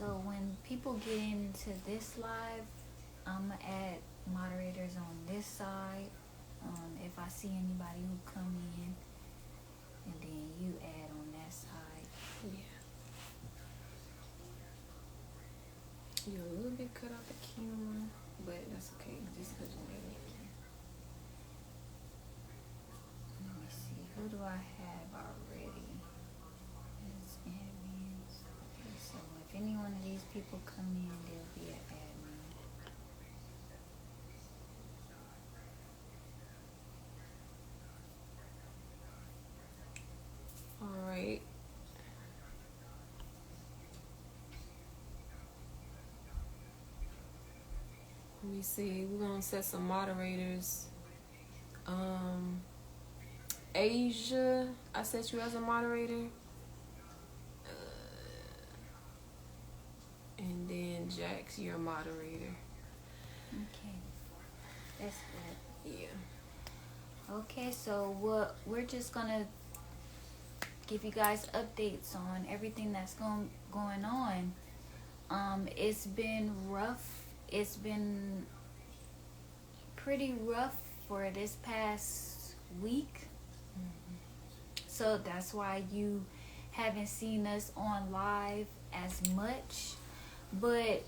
So when people get into this live, I'm gonna add moderators on this side. If I see anybody who come in, and then you add on that side. Yeah. You're a little bit cut out the camera, but that's okay. Just because you're in it. Let me see. Who do I have already as admins? Okay, so if any one of these people come in, they'll be an admin. All right. Let me see. We're gonna set some moderators. Asia, I set you as a moderator. And then Jax, you're a moderator. Okay, that's good. Yeah. Okay, so we're just gonna give you guys updates on everything that's going on. It's been rough. It's been pretty rough for this past week. So that's why you haven't seen us on live as much. But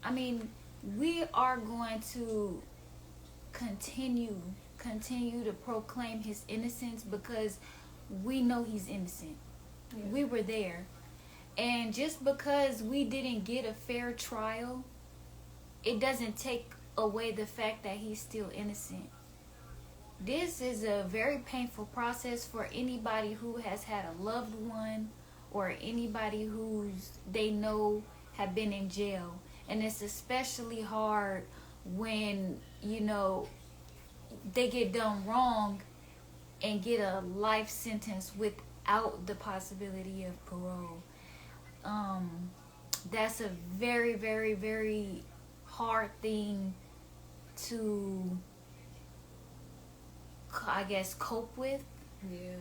I mean, we are going to continue to proclaim his innocence because we know he's innocent. Yeah. We were there. And just because we didn't get a fair trial, it doesn't take away the fact that he's still innocent. This is a very painful process for anybody who has had a loved one or anybody who's they know have been in jail. And it's especially hard when, you know, they get done wrong and get a life sentence without the possibility of parole. That's a very, very, very hard thing to, I guess, cope with. Yeah.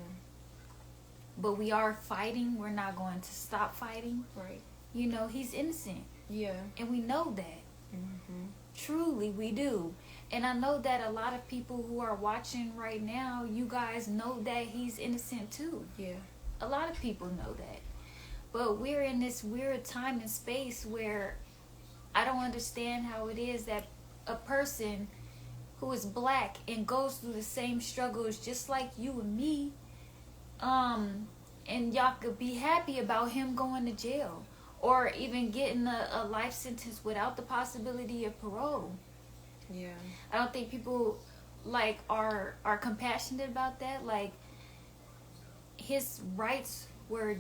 But we are fighting. We're not going to stop fighting. Right. You know, he's innocent. Yeah. And we know that. Mm-hmm. Truly, we do. And I know that a lot of people who are watching right now, you guys know that he's innocent too. Yeah. A lot of people know that. But we're in this weird time and space where I don't understand how it is that a person who is black and goes through the same struggles just like you and me, and y'all could be happy about him going to jail or even getting a life sentence without the possibility of parole. Yeah. I don't think people like are compassionate about that. Like, his rights were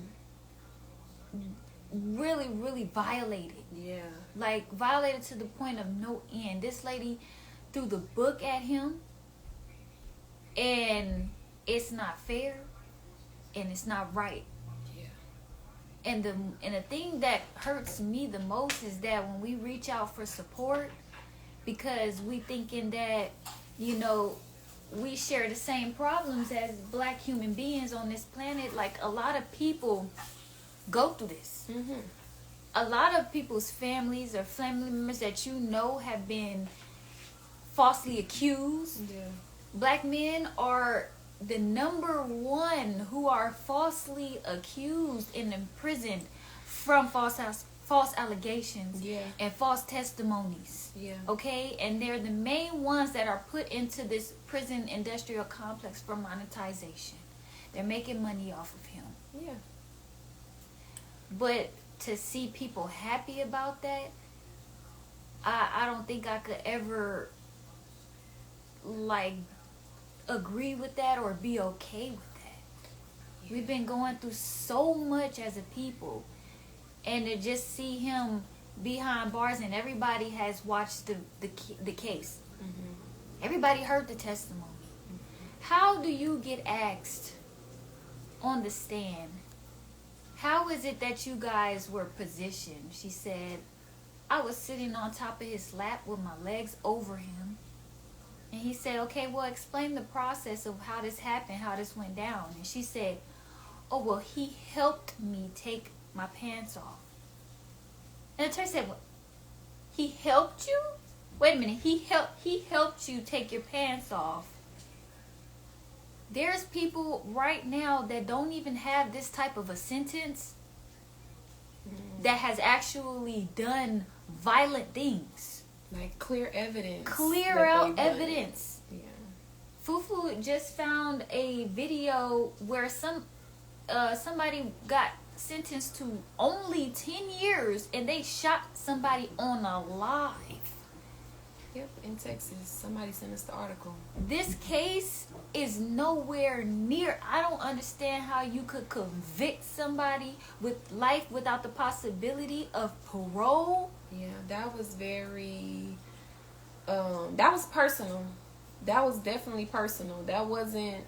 really, really violated. Yeah. Like, violated to the point of no end. This lady threw the book at him, and it's not fair, and it's not right. Yeah. And the thing that hurts me the most is that when we reach out for support, because we thinking that, you know, we share the same problems as black human beings on this planet. Like, a lot of people go through this. Mm-hmm. A lot of people's families or family members that you know have been falsely accused. Yeah. Black men are the number one who are falsely accused and imprisoned from false allegations. Yeah. And false testimonies. Yeah. Okay? And they're the main ones that are put into this prison industrial complex for monetization. They're making money off of him. Yeah. But to see people happy about that, I don't think I could ever, like, agree with that or be okay with that. Yeah. We've been going through so much as a people, and to just see him behind bars, and everybody has watched the case. Mm-hmm. Everybody heard the testimony. Mm-hmm. How do you get asked on the stand, how is it that you guys were positioned? She said, I was sitting on top of his lap with my legs over him. And he said, okay, well, explain the process of how this happened, how this went down. And she said, oh, well, he helped me take my pants off. And the attorney said, "What? He helped you? Wait a minute. He helped you take your pants off." There's people right now that don't even have this type of a sentence that has actually done violent things. Like clear evidence. Clear out evidence. Yeah. Fufu just found a video where somebody got sentenced to only 10 years and they shot somebody on a live. Yep, in Texas. Somebody sent us the article. This case is nowhere near. I don't understand how you could convict somebody with life without the possibility of parole. Yeah, that was very that was personal. That was definitely personal. That wasn't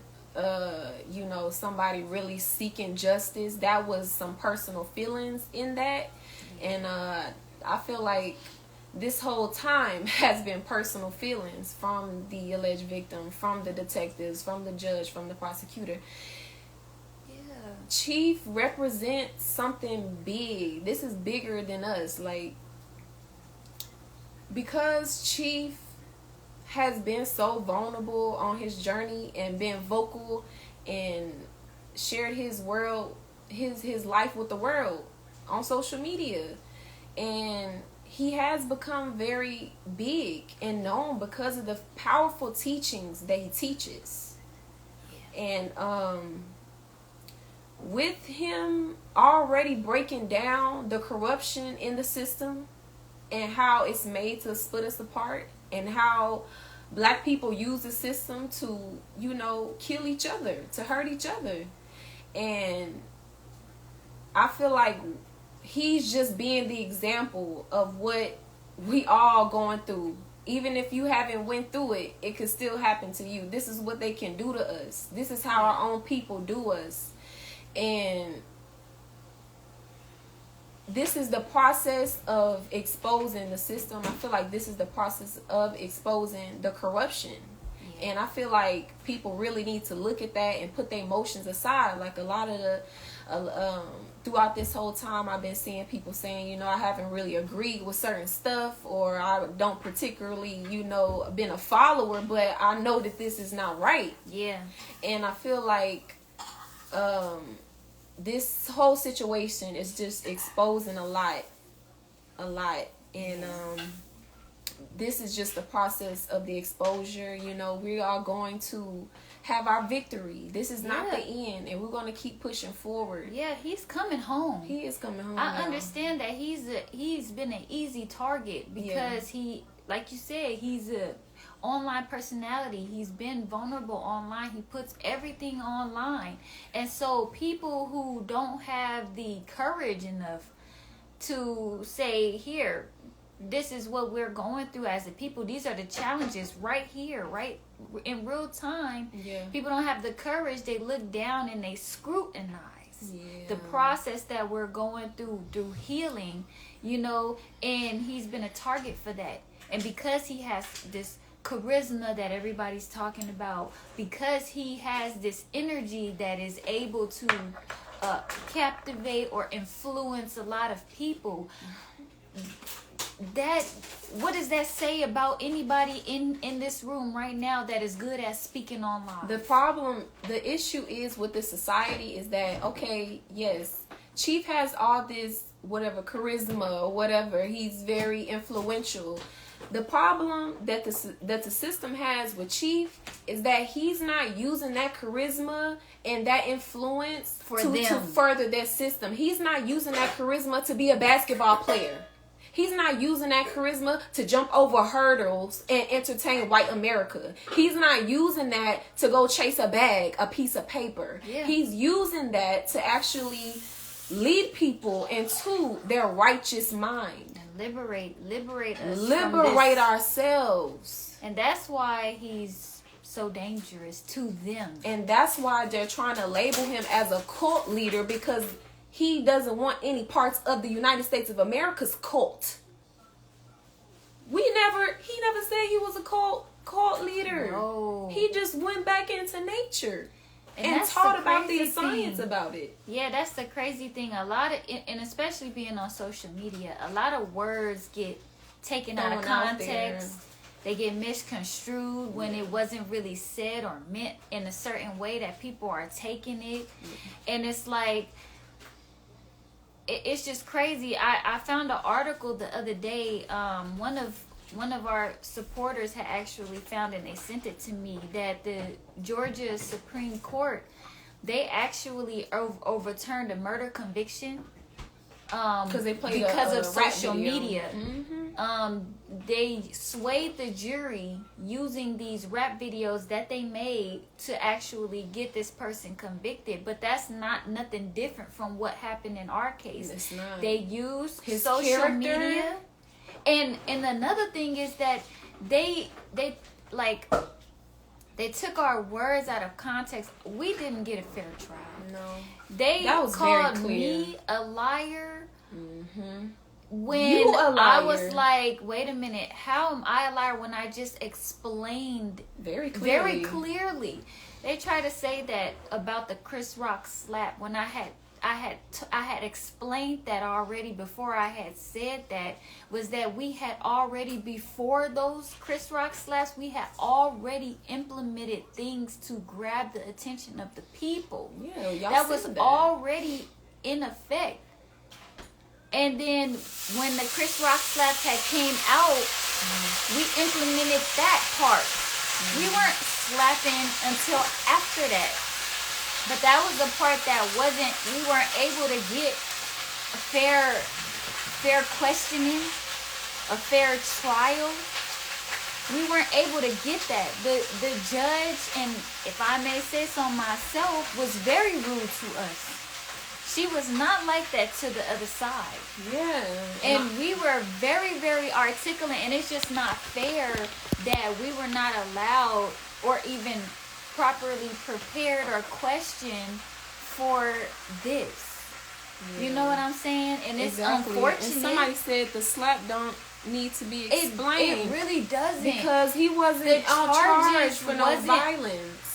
somebody really seeking justice. That was some personal feelings in that. And I feel like this whole time has been personal feelings from the alleged victim, from the detectives, from the judge, from the prosecutor. Yeah. Chief represents something big. This is bigger than us. Like, because Chief has been so vulnerable on his journey and been vocal and shared his life with the world on social media, and he has become very big and known because of the powerful teachings that he teaches. Yeah. And with him already breaking down the corruption in the system and how it's made to split us apart, and how black people use the system to, kill each other, to hurt each other. And I feel like he's just being the example of what we all going through. Even if you haven't went through it, it could still happen to you. This is what they can do to us. This is how our own people do us. And this is the process of exposing the system. I feel like this is the process of exposing the corruption. Yeah. And I feel like people really need to look at that and put their emotions aside. Like a lot of the throughout this whole time, I've been seeing people saying, I haven't really agreed with certain stuff, or I don't particularly, been a follower, but I know that this is not right. Yeah. And I feel like this whole situation is just exposing a lot. And this is just the process of the exposure. We are going to have our victory. This is not the end, and we're going to keep pushing forward. Yeah, he's coming home. He is coming home. I understand that he's been an easy target because he, like you said, he's a online personality. He's been vulnerable online. He puts everything online. And so people who don't have the courage enough to say, here, this is what we're going through as a people. These are the challenges right here, right in real time. Yeah. People don't have the courage. They look down and they scrutinize the process that we're going through healing, and he's been a target for that. And because he has this charisma that everybody's talking about, because he has this energy that is able to captivate or influence a lot of people, what does that say about anybody in this room right now that is good at speaking online? The issue is with the society is that, okay, yes, Chief has all this whatever charisma or whatever, he's very influential. The problem that the system has with Chief is that he's not using that charisma and that influence to further their system. He's not using that charisma to be a basketball player. He's not using that charisma to jump over hurdles and entertain white America. He's not using that to go chase a bag, a piece of paper. Yeah. He's using that to actually lead people into their righteous mind. And liberate us. Liberate ourselves. And that's why he's so dangerous to them. And that's why they're trying to label him as a cult leader, because he doesn't want any parts of the United States of America's cult. He never said he was a cult leader. No. He just went back into nature. and taught about the science about it. Yeah, that's the crazy thing. A lot of, and especially being on social media, a lot of words get taken out of context. They get misconstrued when it wasn't really said or meant in a certain way that people are taking it. And it's like, it's just crazy. I found an article the other day. One of our supporters had actually found, and they sent it to me, that the Georgia Supreme Court, they actually overturned a murder conviction because of social media. They swayed the jury using these rap videos that they made to actually get this person convicted. But that's nothing different from what happened in our case. It's not. They used his social media. And another thing is that they took our words out of context. We didn't get a fair trial. No. They called me a liar. When I was like, wait a minute, how am I a liar when I just explained very clearly? They try to say that about the Chris Rock slap when I had explained that already before I had said that, was that we had already, before those Chris Rock slaps, we had already implemented things to grab the attention of the people. Yeah, y'all that was already in effect. And then when the Chris Rock slaps had came out, we implemented that part. We weren't slapping until after that. But that was the part that we weren't able to get a fair questioning, a fair trial. We weren't able to get that. The judge, and if I may say so myself, was very rude to us. She was not like that to the other side. Yeah. And we were very, very articulate, and it's just not fair that we were not allowed or even properly prepared or questioned for this. Yeah. You know what I'm saying? And it's unfortunate. And somebody said the slap don't need to be explained. It really doesn't. Because he wasn't charged for no violence.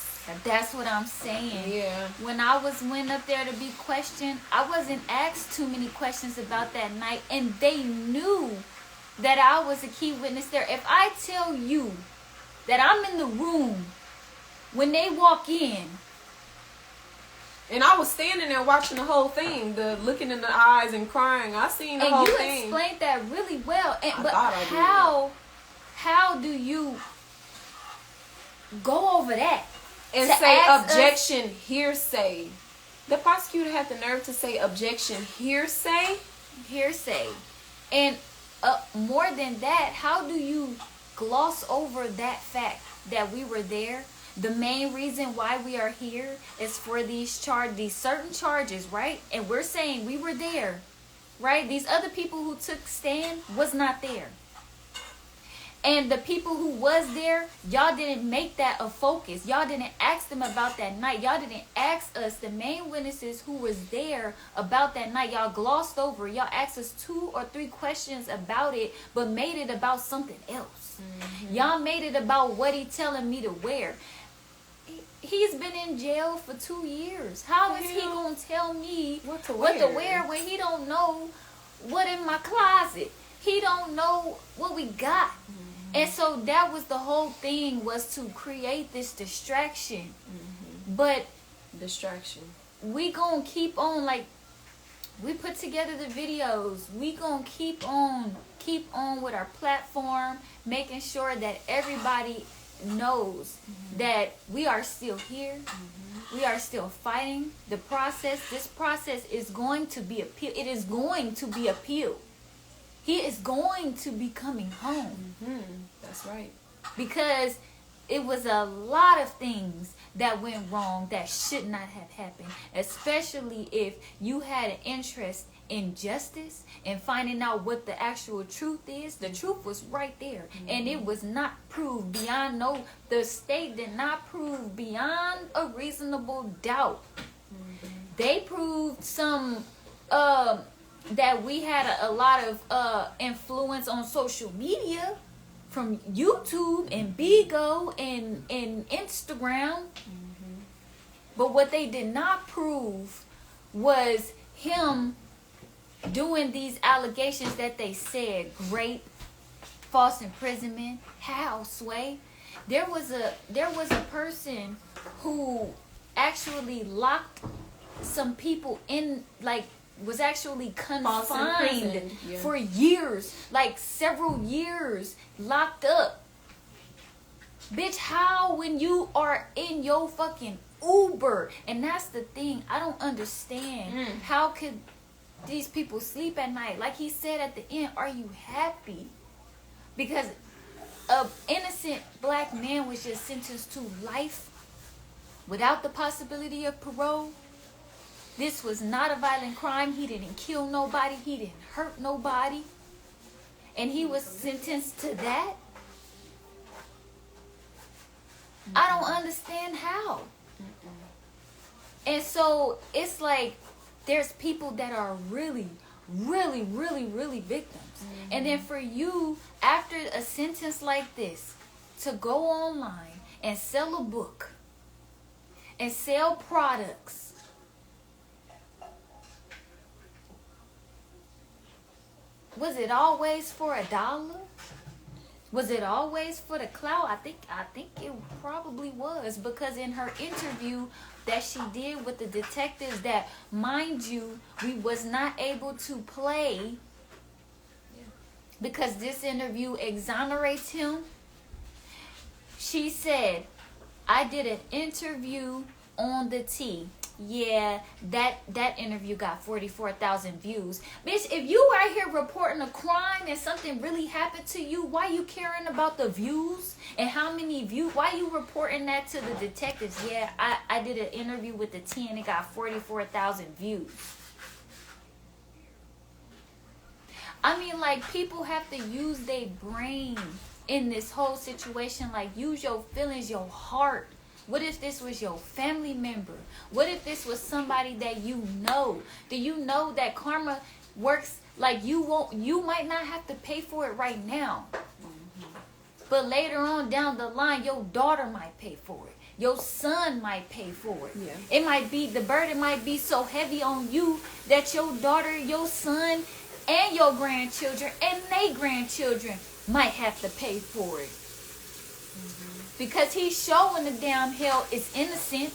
That's what I'm saying. Yeah. When I went up there to be questioned, I wasn't asked too many questions about that night, and they knew that I was a key witness there. If I tell you that I'm in the room when they walk in, and I was standing there watching the whole thing, looking in the eyes and crying, I seen the whole thing. And you explained that really well. But how do you go over that? And say objection, hearsay. The prosecutor had the nerve to say objection, hearsay. And more than that, how do you gloss over that fact that we were there? The main reason why we are here is for these certain charges, right? And we're saying we were there, right? These other people who took stand was not there. And the people who was there, y'all didn't make that a focus. Y'all didn't ask them about that night. Y'all didn't ask us, the main witnesses who was there, about that night. Y'all glossed over. Y'all asked us 2 or 3 questions about it, but made it about something else. Y'all made it about what he telling me to wear. He's been in jail for 2 years. How is he going to tell me what to wear when he don't know what in my closet? He don't know what we got. And so that was the whole thing, was to create this distraction. But we gonna keep on, like, we put together the videos. We gonna keep on with our platform, making sure that everybody knows that we are still here. We are still fighting the process. This process is going to be appealed. It is going to be appealed. He is going to be coming home. That's right. Because it was a lot of things that went wrong that should not have happened. Especially if you had an interest in justice and finding out what the actual truth is. The truth was right there. And it was not proved beyond the state did not prove beyond a reasonable doubt. They proved some that we had a lot of influence on social media, from YouTube and Bigo and Instagram. But what they did not prove was him doing these allegations that they said: rape, false imprisonment. How, Sway? There was a person who actually locked some people in, like, was actually confined for years, like several years, locked up. Bitch, how, when you are in your fucking Uber? And that's the thing, I don't understand. How could these people sleep at night? Like he said at the end, are you happy? Because an innocent black man was just sentenced to life without the possibility of parole. This was not a violent crime. He didn't kill nobody. He didn't hurt nobody. And he was sentenced to that? I don't understand how. And so it's like there's people that are really, really, really, really victims. And then for you, after a sentence like this, to go online and sell a book and sell products. Was it always for $1? Was it always for the clout? I think it probably was, because in her interview that she did with the detectives, that, mind you, we was not able to play because this interview exonerates him. She said, I did an interview on the T. Yeah, that interview got 44,000 views. Bitch, if you out here reporting a crime and something really happened to you, why you caring about the views and how many views? Why you reporting that to the detectives? Yeah, I did an interview with the T and it got 44,000 views. I mean, like, people have to use their brain in this whole situation. Like, use your feelings, your heart. What if this was your family member? What if this was somebody that you know? Do you know that karma works like you might not have to pay for it right now. But later on down the line, your daughter might pay for it. Your son might pay for it. Yeah. It might be, the burden might be so heavy on you that your daughter, your son, and your grandchildren and their grandchildren might have to pay for it. Because he's showing the damn hell is innocent.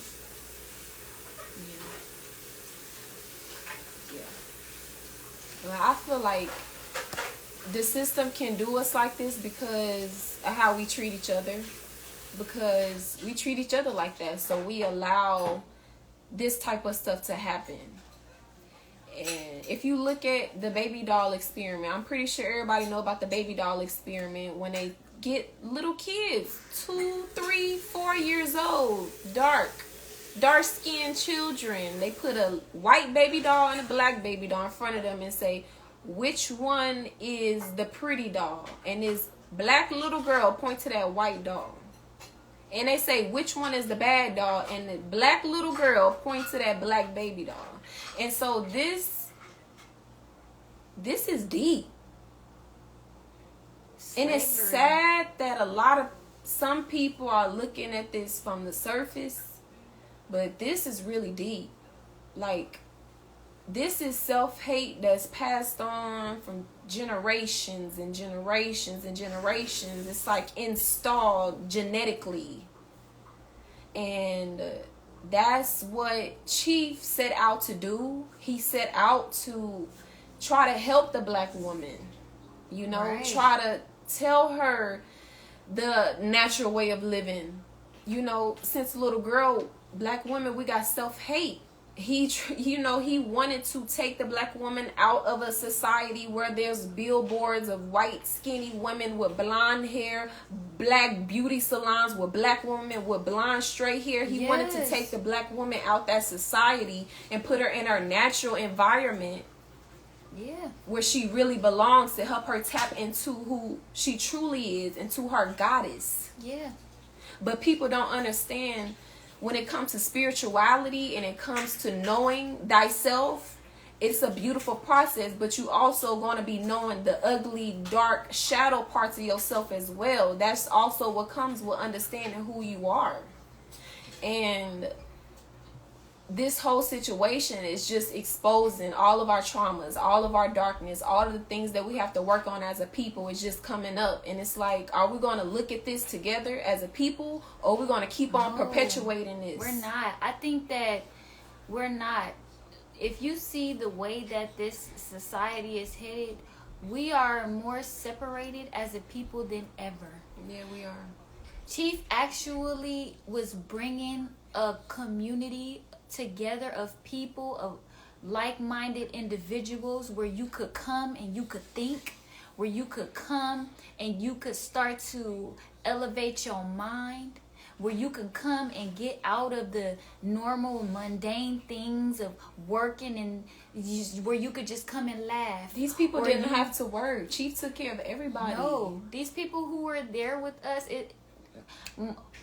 Well, I feel like the system can do us like this because of how we treat each other. Because we treat each other like that. So we allow this type of stuff to happen. And if you look at the baby doll experiment, I'm pretty sure everybody know about the baby doll experiment when they get little kids, 2, 3, 4 years old, dark-skinned children. They put a white baby doll and a black baby doll in front of them and say, which one is the pretty doll? And this black little girl point to that white doll. And they say, which one is the bad doll? And the black little girl point to that black baby doll. And so this is deep. Slavery. And it's sad that some people are looking at this from the surface, but this is really deep. Like, this is self-hate that's passed on from generations and generations and generations. It's like installed genetically. And that's what Chief set out to do. He set out to try to help the black woman. You know, right. Try to tell her the natural way of living. You know, since a little girl, black women, we got self-hate. He wanted to take the black woman out of a society where there's billboards of white skinny women with blonde hair, black beauty salons with black women with blonde straight hair. He wanted to take the black woman out that society and put her in her natural environment. Yeah. Where she really belongs, to help her tap into who she truly is, into her goddess. Yeah. But people don't understand, when it comes to spirituality and it comes to knowing thyself, it's a beautiful process, but you also going to be knowing the ugly, dark, shadow parts of yourself as well. That's also what comes with understanding who you are. And this whole situation is just exposing all of our traumas, all of our darkness, all of the things that we have to work on as a people is just coming up. And it's like, are we going to look at this together as a people, or are we going to keep on perpetuating this? We're not. I think that we're not. If you see the way that this society is headed, we are more separated as a people than ever. Yeah, we are. Chief actually was bringing a community together of people, of like-minded individuals, where you could come and you could think, where you could come and you could start to elevate your mind, where you can come and get out of the normal mundane things of working, and where you could just come and laugh. These people didn't have to work. Chief took care of everybody. No, these people who were there with us,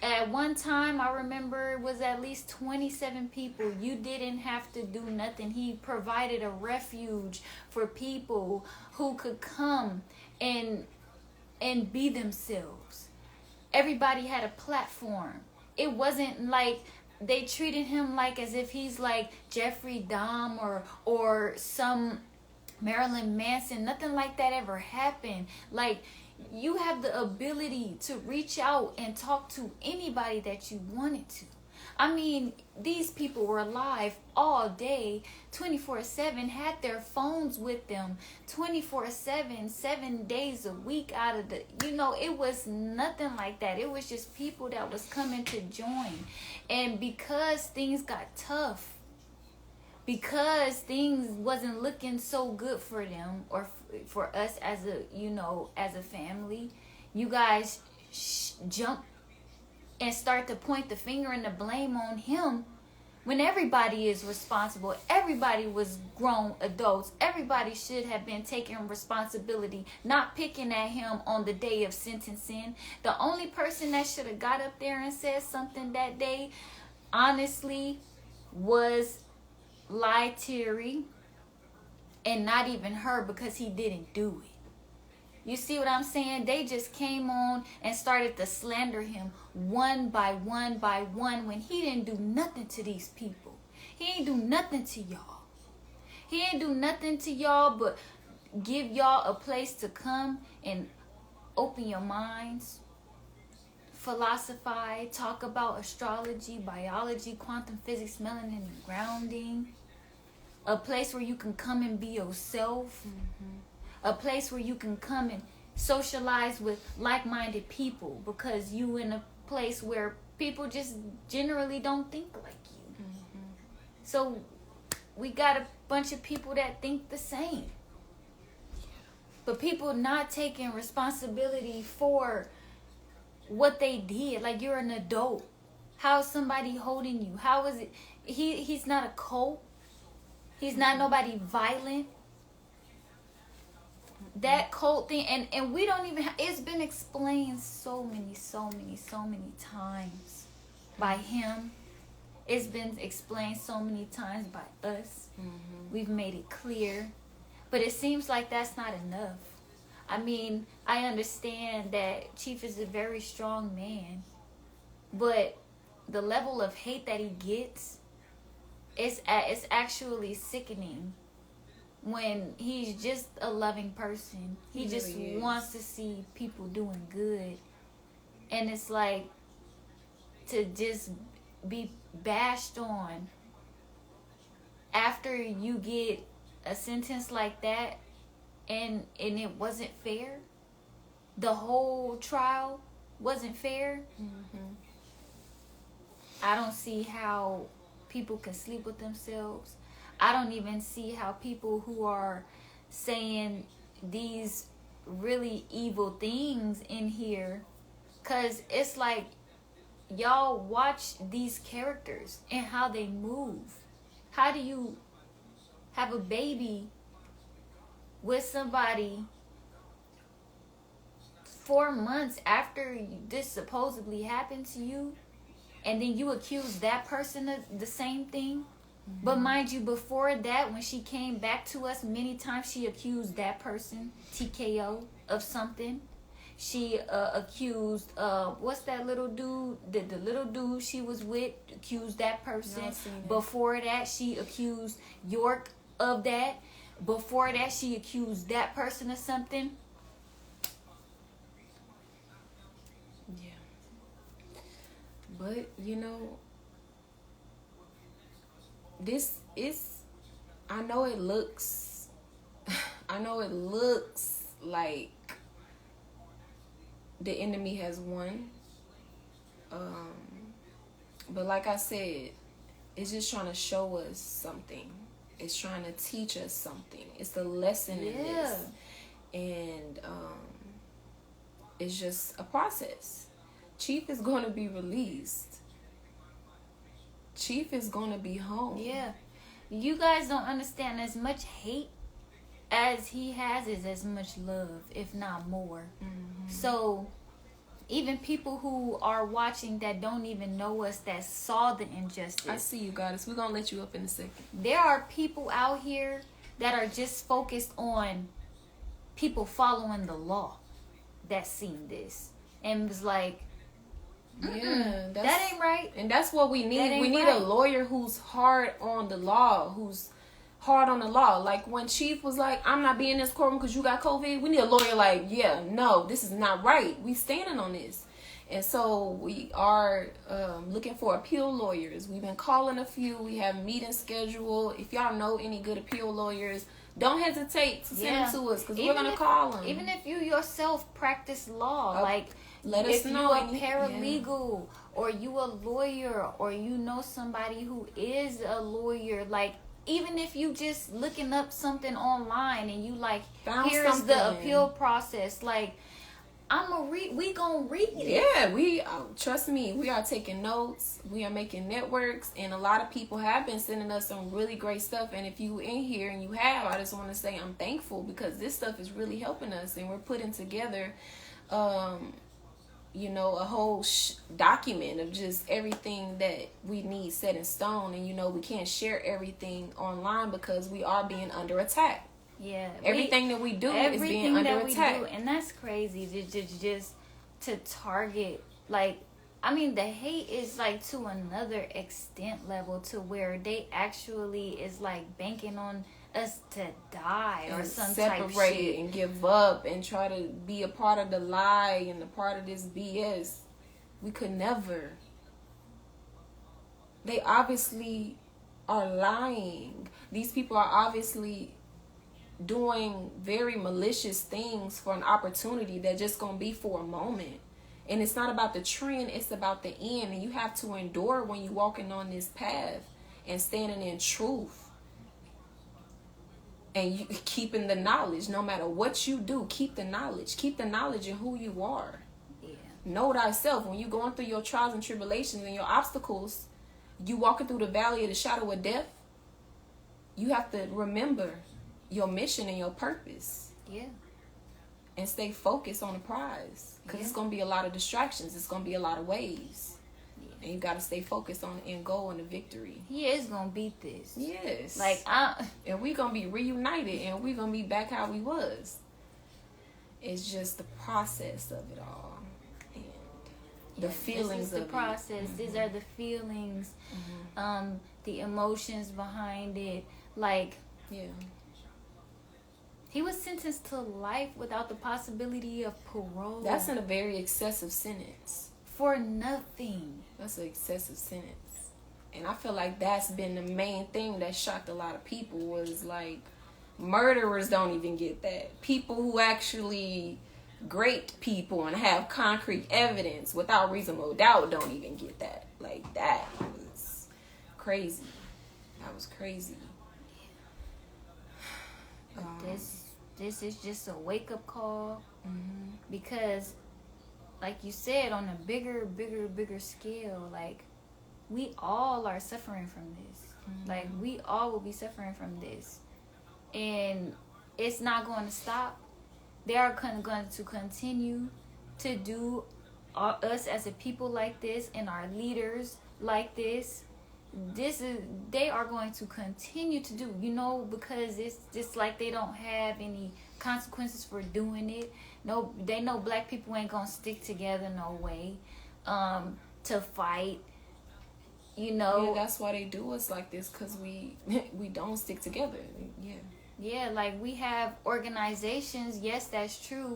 at one time, I remember it was at least 27 people. You didn't have to do nothing. He provided a refuge for people who could come and be themselves. Everybody had a platform. It wasn't like they treated him like as if he's like Jeffrey Dahmer or some Marilyn Manson. Nothing like that ever happened. Like, you have the ability to reach out and talk to anybody that you wanted to. I mean, these people were alive all day, 24/7, had their phones with them 24/7, 7 days a week out of the, it was nothing like that. It was just people that was coming to join. And because things got tough, because things wasn't looking so good for them or for us as a family, you guys jump and start to point the finger and the blame on him when everybody is responsible. Everybody was grown adults. Everybody should have been taking responsibility, not picking at him on the day of sentencing. The only person that should have got up there and said something that day, honestly, was Terry, and not even her, because he didn't do it. You see what I'm saying? They just came on and started to slander him one by one by one when he didn't do nothing to these people. He ain't do nothing to y'all. He ain't do nothing to y'all but give y'all a place to come and open your minds, philosophize, talk about astrology, biology, quantum physics, melanin, and grounding. A place where you can come and be yourself. Mm-hmm. A place where you can come and socialize with like-minded people, because you in a place where people just generally don't think like you. Mm-hmm. So we got a bunch of people that think the same. But people not taking responsibility for what they did. Like, you're an adult. How is somebody holding you? How is it? He's not a cult. He's not nobody violent. That cult thing, and we don't even it's been explained so many times by him. It's been explained so many times by us. Mm-hmm. We've made it clear. But it seems like that's not enough. I mean, I understand that Chief is a very strong man, but the level of hate that he gets is actually sickening. When he's just a loving person, he just really wants to see people doing good, and it's like to just be bashed on after you get a sentence like that, and it wasn't fair. The whole trial wasn't fair. Mm-hmm. I don't see how people can sleep with themselves. I don't even see how people who are saying these really evil things in here, because it's like, y'all watch these characters and how they move. How do you have a baby with somebody 4 months after this supposedly happened to you, and then you accuse that person of the same thing? Mm-hmm. But mind you, before that, when she came back to us many times, she accused that person, TKO, of something. She accused what's that little dude? The little dude she was with accused that person. Before that, she accused York of that. Before that, she accused that person of something. Yeah. But this is, I know it looks like the enemy has won. But like I said, it's just trying to show us something. It's trying to teach us something. It's the lesson in this. And it's just a process. Chief is going to be released. Chief is going to be home. Yeah. You guys don't understand, as much hate as he has is as much love, if not more. Mm-hmm. So even people who are watching that don't even know us, that saw the injustice. I see you, Goddess. We're going to let you up in a second. There are people out here that are just focused on people following the law that seen this. And was like, yeah, that ain't right. And that's what we need. We need a lawyer who's hard on the law, Like when Chief was like, I'm not being in this courtroom because you got COVID. We need a lawyer like, yeah, no, this is not right. We standing on this. And so we are looking for appeal lawyers. We've been calling a few. We have meetings scheduled. If y'all know any good appeal lawyers, don't hesitate to send them to us, because we're going to call them. Even if you yourself practice law, like, let us know. If you're a paralegal, or you a lawyer, or you know somebody who is a lawyer, like, even if you just looking up something online and you like, here's the appeal process, like, we gonna read it. Yeah, we trust me, we are taking notes, we are making networks, and a lot of people have been sending us some really great stuff. And if you in here and you have, I just want to say I'm thankful, because this stuff is really helping us, and we're putting together a whole document of just everything that we need set in stone. And we can't share everything online because we are being under attack. Yeah, everything that we do is being under attack, and that's crazy. Just to target, like, I mean, the hate is like to another extent level, to where they actually is like banking on us to die or some type shit, and give up and try to be a part of the lie and a part of this BS. We could never. They obviously are lying. These people are obviously doing very malicious things for an opportunity that just gonna be for a moment. And it's not about the trend, it's about the end. And you have to endure when you're walking on this path and standing in truth, and you keeping the knowledge. No matter what you do, keep the knowledge in who you are. Know thyself. When you're going through your trials and tribulations and your obstacles, you walking through the valley of the shadow of death, you have to remember your mission and your purpose. Yeah. And stay focused on the prize. Because it's going to be a lot of distractions. It's going to be a lot of waves. Yeah. And you got to stay focused on the end goal and the victory. He is going to beat this. Yes. Like, and we're going to be reunited. And we're going to be back how we was. It's just the process of it all. And the feelings of it. This is the process. Mm-hmm. These are the feelings. Mm-hmm. The emotions behind it. Like, yeah. He was sentenced to life without the possibility of parole. That's a very excessive sentence. For nothing. That's an excessive sentence. And I feel like that's been the main thing that shocked a lot of people, was like, murderers don't even get that. People who actually great people and have concrete evidence without reasonable doubt don't even get that. Like, that was crazy. That was crazy. This is just a wake-up call. Mm-hmm. Because, like you said, on a bigger scale, like, we all are suffering from this. Mm-hmm. Like, we all will be suffering from this. And it's not going to stop. They are going to continue to do us as a people like this, and our leaders like this. They are going to continue to do, because it's just like they don't have any consequences for doing it. No, they know black people ain't gonna stick together no way, to fight. You know. Yeah, that's why they do us like this, cause we we don't stick together. Yeah. Yeah, like we have organizations. Yes, that's true,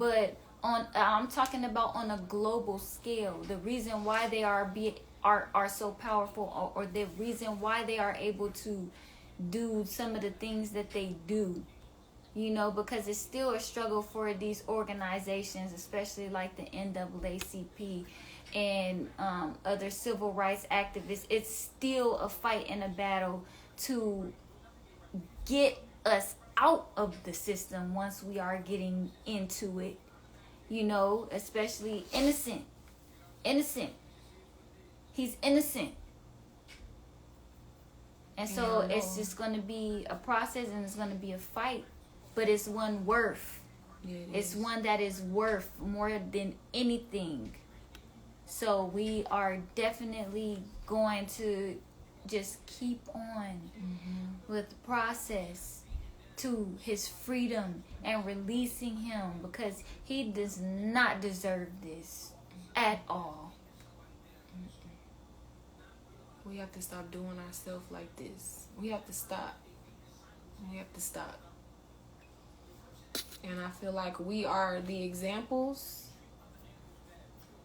but on I'm talking about on a global scale. The reason why they are so powerful, or the reason why they are able to do some of the things that they do, because it's still a struggle for these organizations, especially like the NAACP and other civil rights activists. It's still a fight and a battle to get us out of the system once we are getting into it, especially innocent. He's innocent. And so it's just going to be a process, and it's going to be a fight, but it's one worth. Yeah, it's one that is worth more than anything. So we are definitely going to just keep on with the process to his freedom and releasing him, because he does not deserve this at all. We have to stop doing ourselves like this. We have to stop. And I feel like we are the examples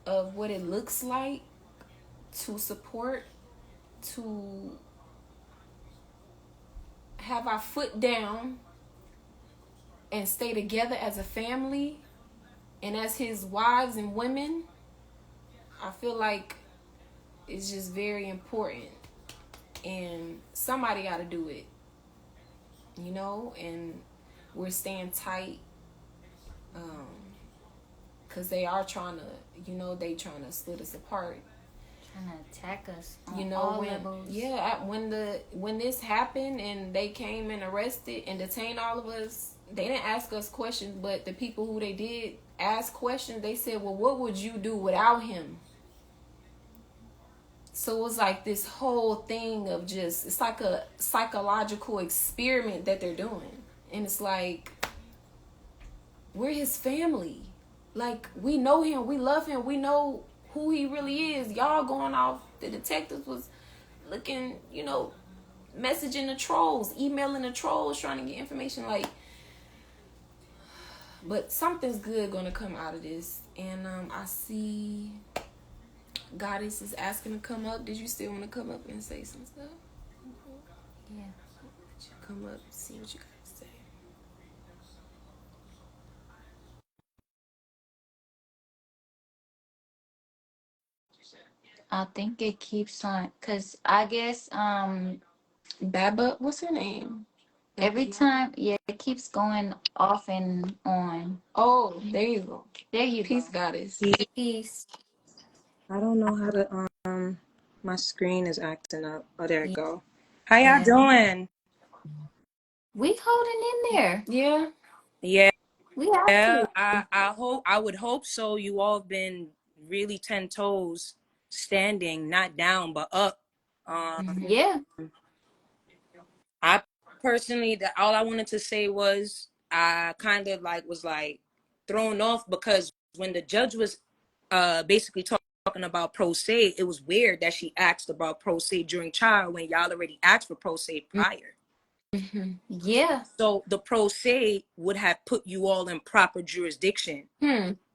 of what it looks like to support, to have our foot down and stay together as a family and as his wives and women. I feel like it's just very important, and somebody got to do it, and we're staying tight, because they are trying to, they trying to split us apart, trying to attack us on all levels. Yeah, when this happened and they came and arrested and detained all of us, they didn't ask us questions, but the people who they did ask questions, they said, well, what would you do without him? So it was like this whole thing of just, it's like a psychological experiment that they're doing. And it's like, we're his family. Like, we know him, we love him, we know who he really is. Y'all going off, the detectives was looking, messaging the trolls, emailing the trolls, trying to get information. Like, but something's good gonna come out of this. And I see Goddess is asking to come up. Did you still want to come up and say some stuff? Yeah. Let you come up and see what you got to say. I think it keeps on, because I guess Baba, what's her name? every time, yeah, it keeps going off and on. Oh, there you go. There you Peace, go. Goddess. Peace. I don't know how to my screen is acting up. Oh, there it Yeah. go. How y'all doing? We holding in there. Yeah. Yeah. We have to. I would hope so. You all have been really 10 toes standing, not down but up. Yeah. I personally, all I wanted to say was I kind of was thrown off, because when the judge was basically talking about pro se, it was weird that she asked about pro se during trial when y'all already asked for pro se prior. Yeah. So the pro se would have put you all in proper jurisdiction.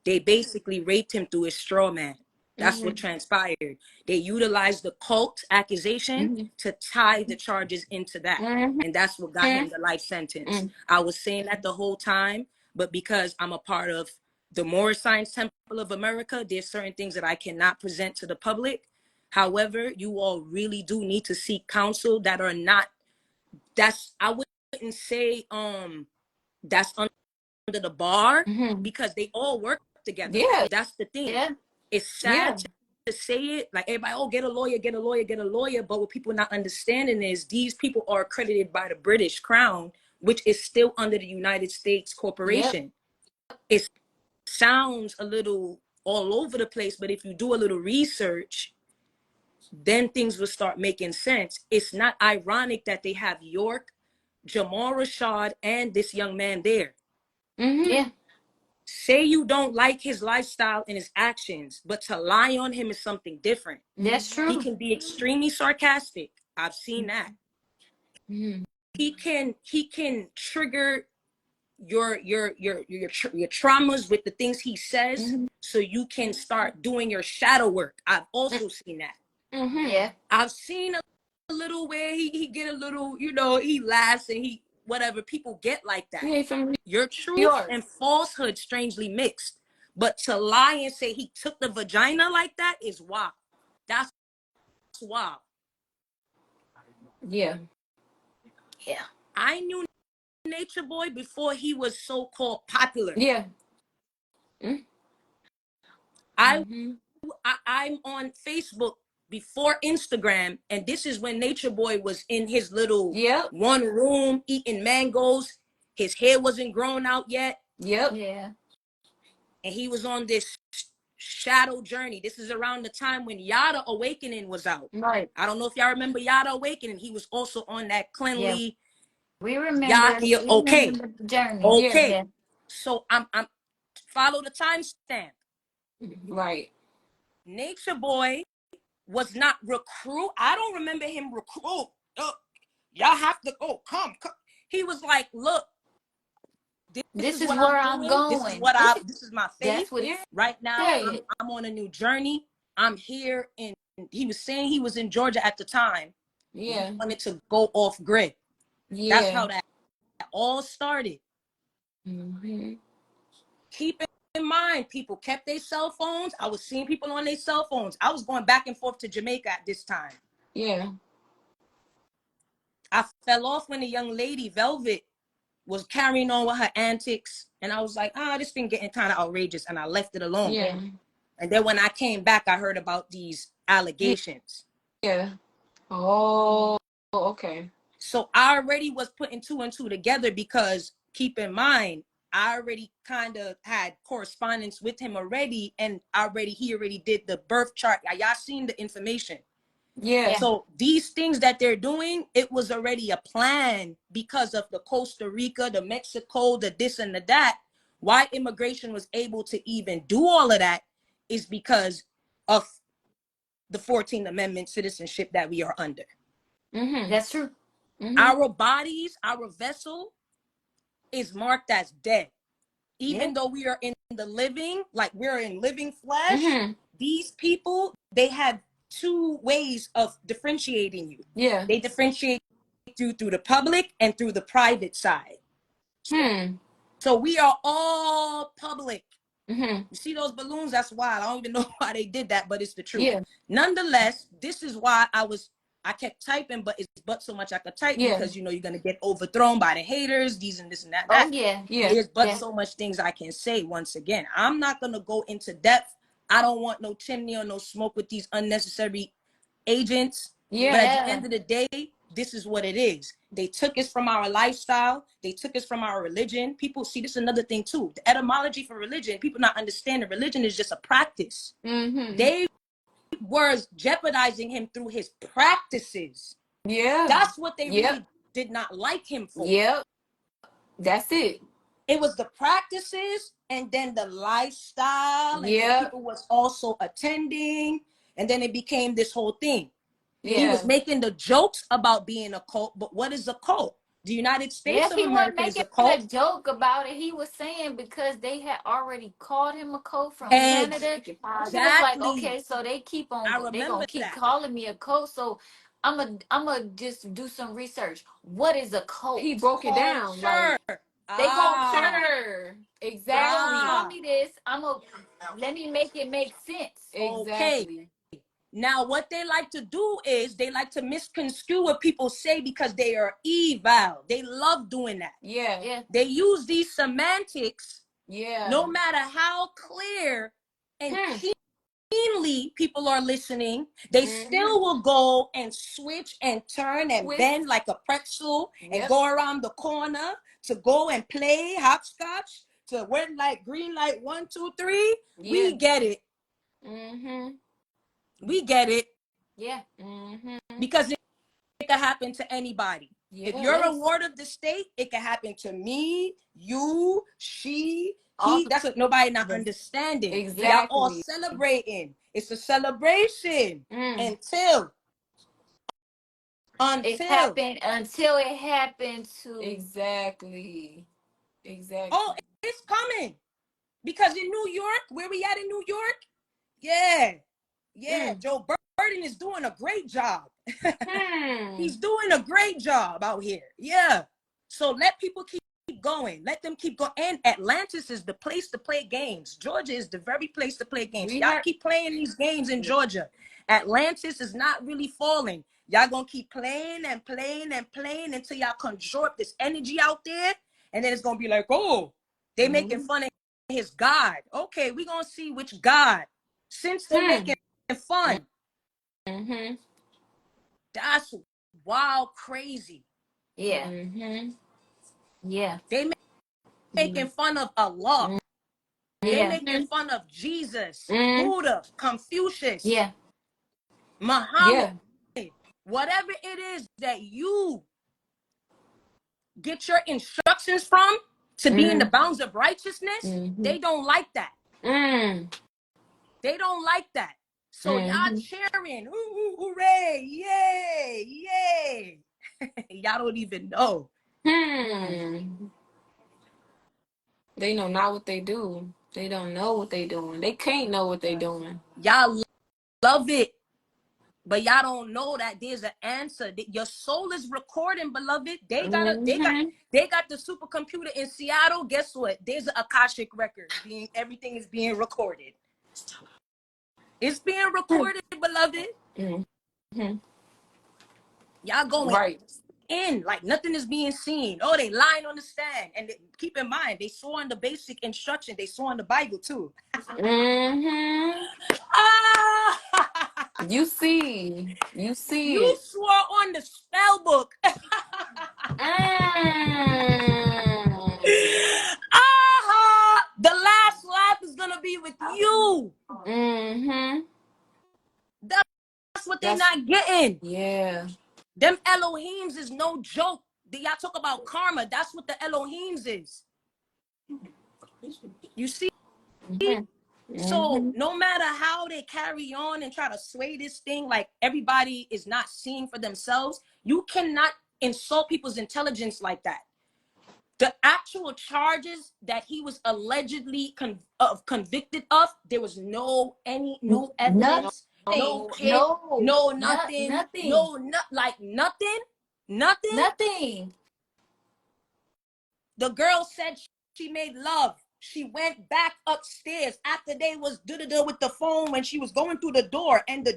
They basically raped him through his straw man. That's what transpired. They utilized the cult accusation to tie the charges into that. And that's what got him the life sentence. I was saying that the whole time, but because I'm a part of the Moorish Science Temple of America, there's certain things that I cannot present to the public. However, you all really do need to seek counsel that are not, I wouldn't say that's under the bar, because they all work together. Yeah. That's the thing. Yeah. It's sad to say it, like everybody, oh, get a lawyer. But what people not understanding is these people are accredited by the British Crown, which is still under the United States corporation. It sounds a little all over the place, but if you do a little research, then things will start making sense. It's not ironic that they have York, Jamal Rashad, and this young man there. Yeah. Say you don't like his lifestyle and his actions, but to lie on him is something different. That's true. He can be extremely sarcastic. I've seen that. Mm-hmm. He can trigger your traumas with the things he says, so you can start doing your shadow work. I've also seen that. Yeah. I've seen a little where he get a little, he laughs and he whatever. People get like that. Yeah, from Your truth and falsehood strangely mixed. But to lie and say he took the vagina like that is wild. That's wild. Yeah. Yeah. I knew Nature Boy before he was so-called popular. Yeah. I'm on Facebook before Instagram, and this is when Nature Boy was in his little one room eating mangoes. His hair wasn't grown out yet. Yeah. And he was on this shadow journey. This is around the time when Yada Awakening was out. Right. I don't know if y'all remember Yada Awakening. He was also on that cleanly. We remember. Okay. Remember the journey. Okay. Yeah. So I'm follow the timestamp. Right. Nature Boy was not recruit. I don't remember him recruit. Y'all have to come. He was like, look, this is what where I'm I'm doing. going. This is my faith. That's what Right now, I'm on a new journey. I'm here. And he was saying he was in Georgia at the time. Yeah. He wanted to go off grid. Yeah. That's how that all started. Keep in mind, people kept their cell phones. I was seeing people on their cell phones. I was going back and forth to Jamaica at this time. Yeah. I fell off when the young lady, Velvet, was carrying on with her antics. And I was like, this thing getting kind of outrageous. And I left it alone. Yeah. And then when I came back, I heard about these allegations. Yeah. Oh, okay. So I already was putting 2 and 2 together because keep in mind, I already kind of had correspondence with him already. And he already did the birth chart. Y'all seen the information. Yeah. So these things that they're doing, it was already a plan because of the Costa Rica, the Mexico, the this and the that. Why immigration was able to even do all of that is because of the 14th Amendment citizenship that we are under. That's true. Our bodies, our vessel is marked as dead. Even though we are in the living, like we're in living flesh, these people, they have 2 ways of differentiating you. Yeah. They differentiate you through the public and through the private side. So we are all public. You see those balloons? That's wild. I don't even know why they did that, but it's the truth. Yeah. Nonetheless, this is why I kept typing, but it's but so much I could type because you're gonna get overthrown by the haters, these and this and that. Oh yeah. There's but so much things I can say. Once again, I'm not gonna go into depth. I don't want no chimney or no smoke with these unnecessary agents. Yeah. But at the end of the day, this is what it is. They took us from our lifestyle. They took us from our religion. People see this is another thing too. The etymology for religion, people not understand that religion is just a practice. They were jeopardizing him through his practices. Yeah. That's what they really did not like him for. Yep. That's it. It was the practices and then the lifestyle. And then people was also attending. And then it became this whole thing. He was making the jokes about being a cult, but what is a cult? The United States of America is a cult. He wasn't making a joke about it. He was saying because they had already called him a cult from Canada. Exactly. He was like, okay, so they keep on, they gonna keep calling me a cult. So I'm just do some research. What is a cult? He broke it down. Sure. Like, they call her. Exactly. Tell me this. Let me make it make sense. Exactly. Now, what they like to do is they like to misconstrue what people say because they are evil. They love doing that. Yeah. They use these semantics. Yeah. No matter how clear and keenly people are listening, they still will go and switch and turn and bend like a pretzel and go around the corner to go and play hopscotch to red light, green light, 1, 2, 3. We get it. We get it. Yeah. Because it could happen to anybody. If you're a ward of the state, it can happen to me, you, she, he. That's what nobody not understanding. Exactly. Y'all all celebrating. It's a celebration until it happened to exactly. Oh, it's coming. Because in New York, where we at in New York? Yeah. Joe Burden is doing a great job. He's doing a great job out here. Yeah. So let people keep going. Let them keep going. And Atlantis is the place to play games. Georgia is the very place to play games. Y'all keep playing these games in Georgia. Atlantis is not really falling. Y'all gonna keep playing and playing and playing until y'all conjure up this energy out there. And then it's gonna be like, oh, they making fun of his God. Okay, we gonna see which God. Since they're making fun. That's wild crazy. Yeah. Yeah. They making fun of Allah. They making fun of Jesus, Buddha, Confucius, Muhammad. Whatever it is that you get your instructions from to be in the bounds of righteousness, they don't like that. They don't like that. So y'all cheering, ooh, hooray, yay, yay. Y'all don't even know. They know not what they do. They don't know what they doing. They can't know what they doing. Y'all love it, but y'all don't know that there's an answer. Your soul is recording, beloved. They got the supercomputer in Seattle. Guess what? There's an Akashic record. Everything is being recorded. It's being recorded, beloved. Y'all going in like nothing is being seen. Oh, they lying on the stand. And keep in mind, they swore on the basic instruction. They swore on the Bible too. You see. You swore on the spell book. The last laugh is gonna be with you. That's what they're not getting. Yeah. Them Elohims is no joke. Y'all talk about karma. That's what the Elohims is. You see? So no matter how they carry on and try to sway this thing, like everybody is not seeing for themselves, you cannot insult people's intelligence like that. The actual charges that he was allegedly convicted of, there was no evidence, no kid, no nothing, nothing. The girl said she made love. She went back upstairs after they was with the phone when she was going through the door, and the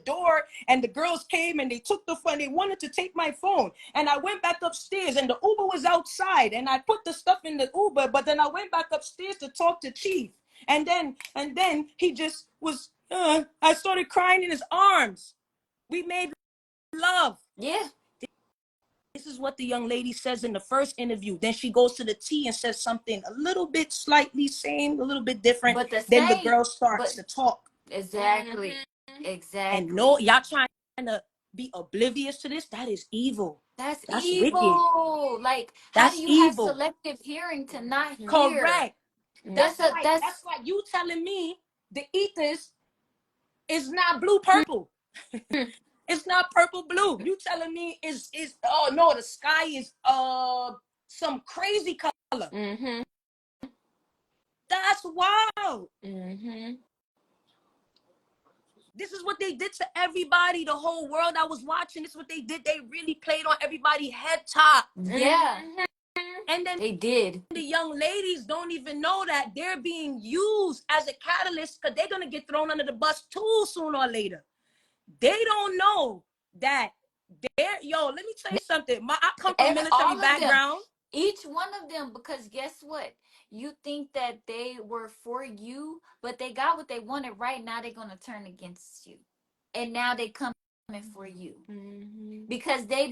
girls came and they took the phone. They wanted to take my phone, and I went back upstairs, and the Uber was outside, and I put the stuff in the Uber, but then I went back upstairs to talk to Chief, and then he just was. I started crying in his arms. We made love. Yeah. This is what the young lady says in the first interview. Then she goes to the T and says something a little bit slightly same, a little bit different. But then the girl starts to talk. Exactly. Exactly. And no, y'all trying to be oblivious to this? That is evil. That's evil. Wicked. Like, that's how do you evil. have selective hearing to not hear? Correct. That's like you telling me the ethers is not blue purple. It's not purple blue. You telling me is oh no, the sky is some crazy color. That's wild. This is what they did to everybody, the whole world I was watching. This is what they did. They really played on everybody's head top. Yeah. And then they did. The young ladies don't even know that they're being used as a catalyst because they're going to get thrown under the bus too sooner or later. They don't know that let me tell you something. I come from a military background. Each one of them, because guess what? You think that they were for you, but they got what they wanted. Right now, they're going to turn against you. And now they coming for you. Because they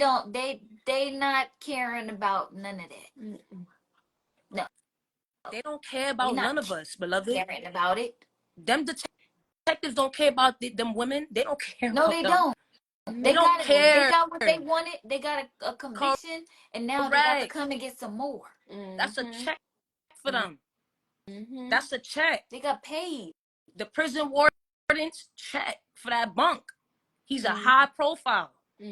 not caring about none of that. No. They don't care about none of us, beloved. Caring about it. Them detectives don't care about them women. They don't care about them. No, they don't. They don't got it. They care. got what they wanted. They got a conviction, and now they got to Correct. come and get some more. That's a check for them. Mm-hmm. That's a check. They got paid. The prison wardens check for that bunk. He's a high profile.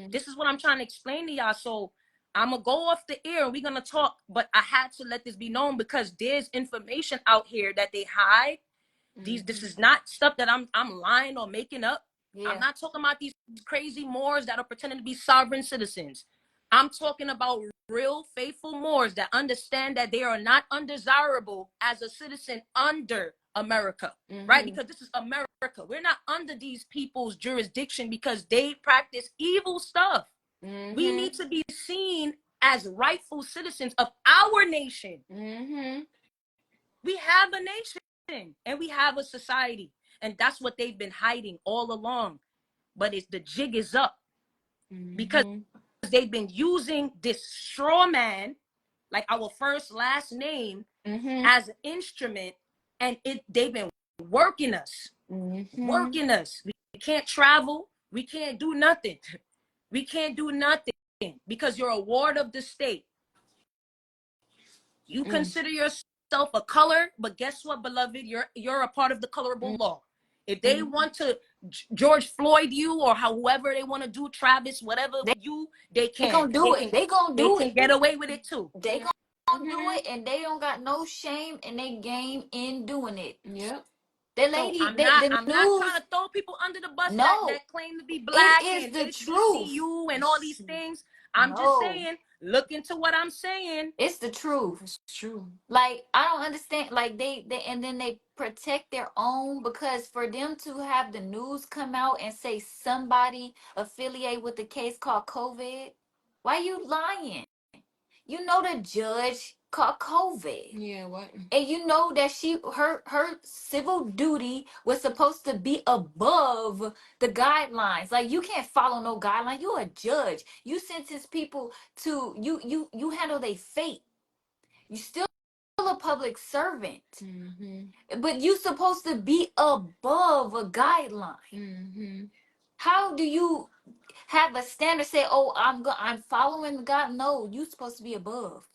This is what I'm trying to explain to y'all. So I'm gonna go off the air and we're gonna talk, but I had to let this be known because there's information out here that they hide. This is not stuff that I'm lying or making up. Yeah. I'm not talking about these crazy Moors that are pretending to be sovereign citizens. I'm talking about real faithful Moors that understand that they are not undesirable as a citizen under America, right? Because this is America. We're not under these people's jurisdiction because they practice evil stuff. We need to be seen as rightful citizens of our nation. We have a nation and we have a society, and that's what they've been hiding all along. But the jig is up because they've been using this straw man, like our first last name, as an instrument, and they've been working us. Working us. We can't travel. We can't do nothing. We can't do nothing because you're a ward of the state. You consider yourself a color, but guess what, beloved? You're a part of the colorable law. If they want to George Floyd you or whoever they want to do, Travis, whatever, they can. They gonna do it. They gonna do it. They can get away with it too. They gonna do it, and they don't got no shame in their game in doing it. Yep. The lady, so I'm the not news, trying to throw people under the bus no, that claim to be black it is and the truth. HBCU and all these things. I'm just saying, look into what I'm saying. It's the truth. It's true. Like, I don't understand. Like, they and then they protect their own, because for them to have the news come out and say somebody affiliated with the case called COVID, why you lying? You know the judge caught COVID. Yeah, what? And you know that her civil duty was supposed to be above the guidelines. Like, you can't follow no guideline. You're a judge. You sentence people to you handle their fate. You still a public servant. But you supposed to be above a guideline. How do you have a standard say, oh, I'm following God? No, you supposed to be above.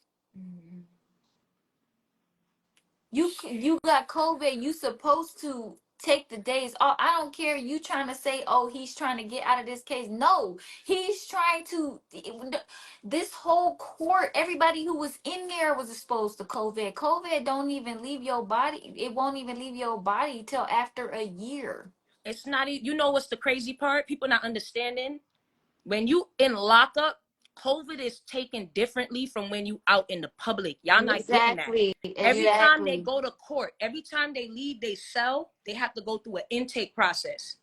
You got COVID. You supposed to take the days off. I don't care. You trying to say, oh, he's trying to get out of this case. No, he's trying to. This whole court, everybody who was in there was exposed to COVID. COVID don't even leave your body. It won't even leave your body till after a year. It's not. You know what's the crazy part? People not understanding. When you in lockup, COVID is taken differently from when you out in the public. Y'all not getting that. Every time they go to court, every time they leave their cell, they have to go through an intake process.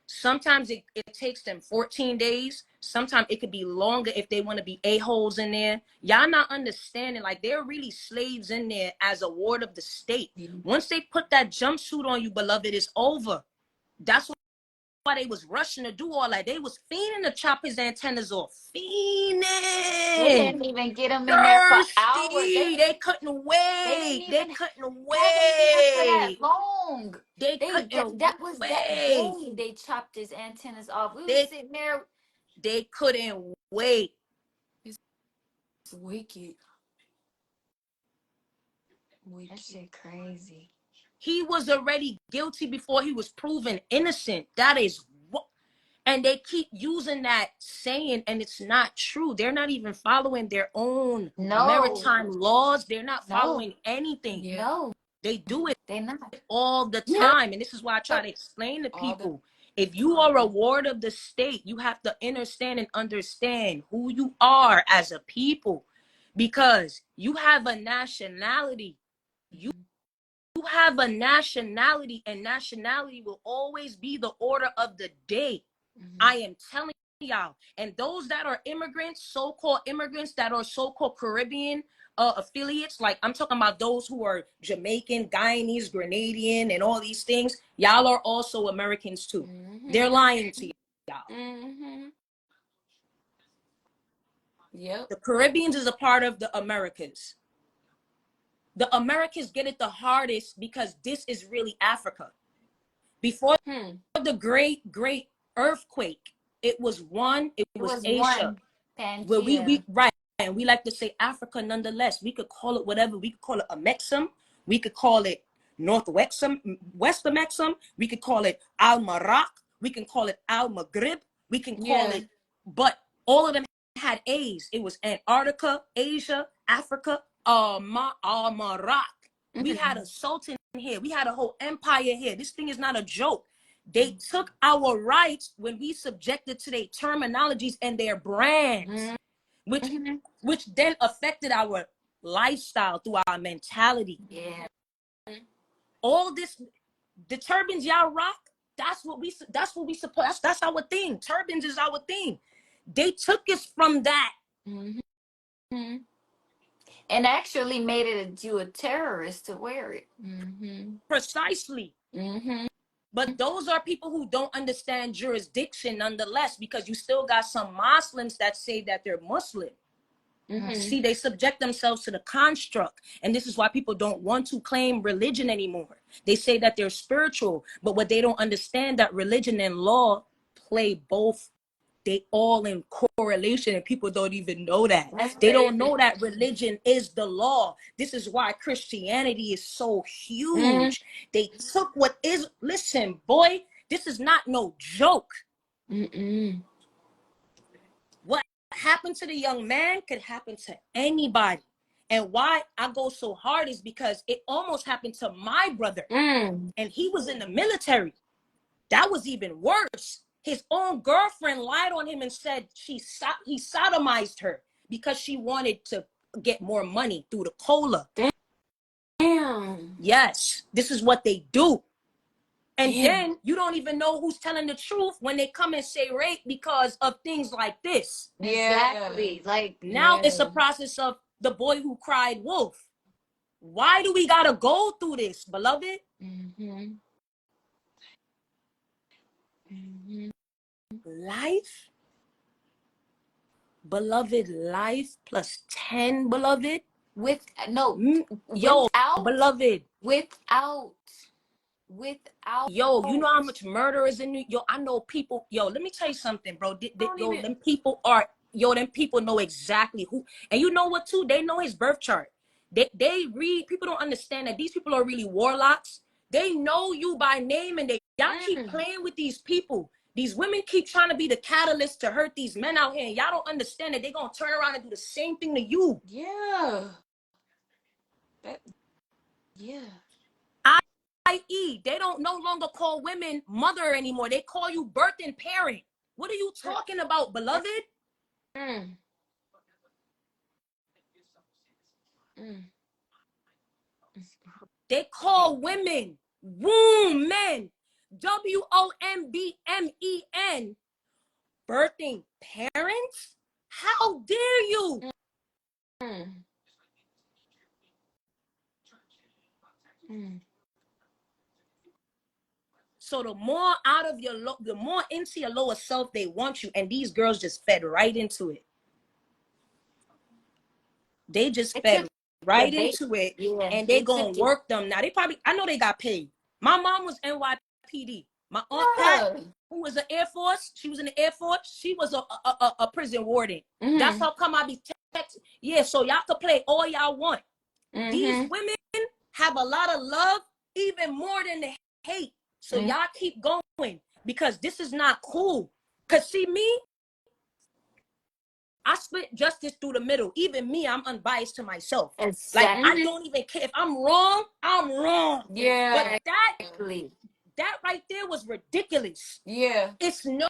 Sometimes it takes them 14 days. Sometimes it could be longer if they want to be a-holes in there. Y'all not understanding. Like, they're really slaves in there as a ward of the state. Once they put that jumpsuit on you, beloved, it's over. That's why they was rushing to do all that. They was fiending to chop his antennas off. Fiending. They didn't even get him in there for hours. They couldn't wait. They couldn't wait for that long. They couldn't that was wait. that day they chopped his antennas off. We was sitting there. They couldn't wait. It's wicked. That shit crazy. He was already guilty before he was proven innocent. That is what, and they keep using that saying, and it's not true. They're not even following their own maritime laws. They're not following anything. No, they do it. They're not all the time, and this is why I try to explain to people. If you are a ward of the state, you have to understand who you are as a people, because you have a nationality. You have a nationality, and nationality will always be the order of the day. I am telling y'all. And those that are immigrants, so-called immigrants that are so-called Caribbean affiliates, like I'm talking about those who are Jamaican, Guyanese, Grenadian, and all these things, y'all are also Americans too. They're lying to y'all. Yep. The Caribbeans is a part of the Americas. The Americans get it the hardest because this is really Africa. Before the great earthquake, It was one. It was Asia. Pangea. Well, we right, and we like to say Africa nonetheless. We could call it whatever. We could call it a Mexum. We could call it Northwestern Mexum. We could call it Al Marak. We can call it Al Maghrib. We can call it, but all of them had A's. It was Antarctica, Asia, Africa, Al Marak. We had a sultan here. We had a whole empire here. This thing is not a joke. They took our rights when we subjected to their terminologies and their brands, which then affected our lifestyle through our mentality. Yeah. All this, the turbans y'all rock, that's what we support. That's our thing. Turbans is our thing. They took us from that. And actually made it you a terrorist to wear it. Precisely. But those are people who don't understand jurisdiction nonetheless, because you still got some Muslims that say that they're Muslim. See, they subject themselves to the construct. And this is why people don't want to claim religion anymore. They say that they're spiritual, but what they don't understand that religion and law play both. They all in correlation, and people don't even know that. They don't know that religion is the law. This is why Christianity is so huge. They took what is, listen, boy, this is not no joke. What happened to the young man could happen to anybody. And why I go so hard is because it almost happened to my brother. And he was in the military. That was even worse. His own girlfriend lied on him and said he sodomized her because she wanted to get more money through the cola. Damn. Yes, this is what they do. And then you don't even know who's telling the truth when they come and say rape because of things like this. Exactly. Like now it's a process of the boy who cried wolf. Why do we gotta go through this, beloved? Life, beloved, life plus 10, beloved. Beloved. Yo, you know how much murder is in New York? Yo, I know people. Yo, let me tell you something, bro. Them people know exactly who. And you know what, too? They know his birth chart. They read. People don't understand that these people are really warlocks. They know you by name, and y'all keep playing with these people. These women keep trying to be the catalyst to hurt these men out here, and y'all don't understand that they're gonna turn around and do the same thing to you. I.e., they don't no longer call women mother anymore. They call you birthing parent. What are you talking about, beloved? They call women womb men. WOMBMEN. Birthing parents? How dare you? So the more out of the more into your lower self they want you, and these girls just fed right into it. They just fed right into it, and they gonna work them. Now I know they got paid. My mom was NYPD. My aunt Pat, who was in the Air Force, she was in the Air Force. She was a prison warden. That's how come I be texting. Yeah, so y'all can play all y'all want. These women have a lot of love, even more than the hate. So y'all keep going, because this is not cool. Because see me, I split justice through the middle. Even me, I'm unbiased to myself. Like, I don't even care. If I'm wrong, I'm wrong. But that right there was ridiculous. It's no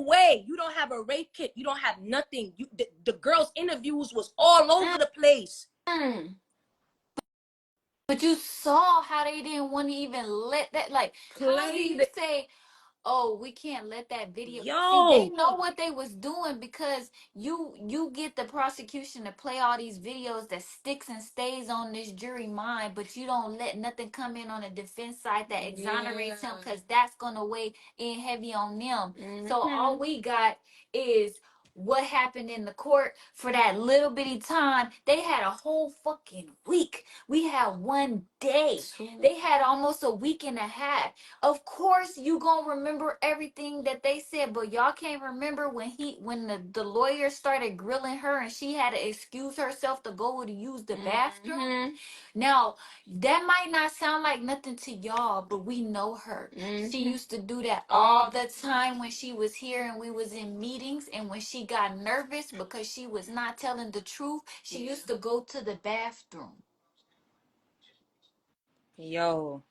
way. You don't have a rape kit. You don't have nothing. The girls' interviews was all over the place. But you saw how they didn't want to even let that, like, how do you say, oh, we can't let that video. See, they know what they was doing, because you get the prosecution to play all these videos that sticks and stays on this jury mind, but you don't let nothing come in on the defense side that exonerates him, because that's gonna weigh in heavy on them. So all we got is what happened in the court for that little bitty time. They had a whole fucking week. We had one day. They had almost a week and a half. Of course you gonna remember everything that they said, but y'all can't remember when the lawyer started grilling her and she had to excuse herself to go to use the bathroom. Mm-hmm. Now, that might not sound like nothing to y'all, but we know her. Mm-hmm. She used to do that all the time when she was here and we was in meetings, and when she got nervous because she was not telling the truth, she used to go to the bathroom. Yo,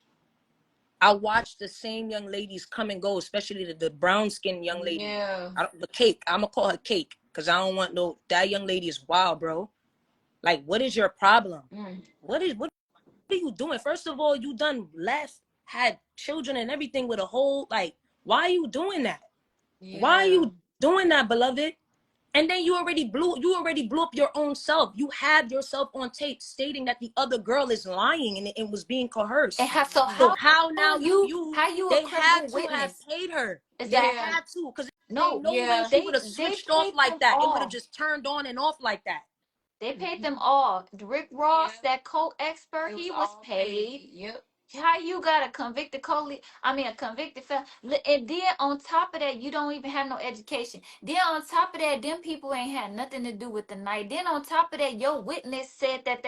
I watched the same young ladies come and go, especially the brown skinned young lady. Yeah. The Cake. I'm gonna call her Cake because I don't want no. That young lady is wild, bro. Like, what is your problem? What are you doing? First of all, you done left, had children and everything with a whole, like, why are you doing that? Yeah. Why are you doing that, beloved? And then you already blew up your own self. You had yourself on tape stating that the other girl is lying and it was being coerced. And so how now they had to have paid her. Exactly. They had to, because no way she would have switched off like that. It would have just turned on and off like that. They paid them all. Rick Ross, that co-expert, he was paid. Yep. How you got a convicted a convicted felon, and then on top of that, you don't even have no education. Then on top of that, them people ain't had nothing to do with the night. Then on top of that, your witness said that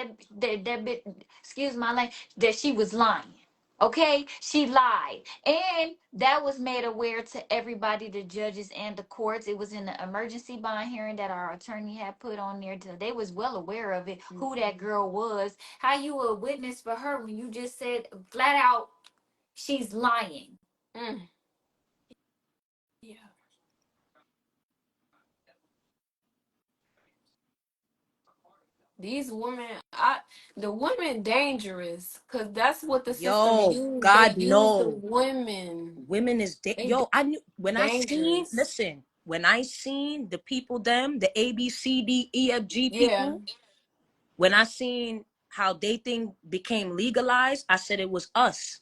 bit, excuse my language, that she was lying. Okay, she lied, and that was made aware to everybody, the judges and the courts. It was in the emergency bond hearing that our attorney had put on there. They was well aware of it, who that girl was. How you a witness for her when you just said flat out she's lying? Yeah. These women, the women dangerous, cause that's what the system used. God, they use the women. Women is I knew when dangerous. When I seen the people, the ABCDEFG people, when I seen how dating became legalized, I said it was us.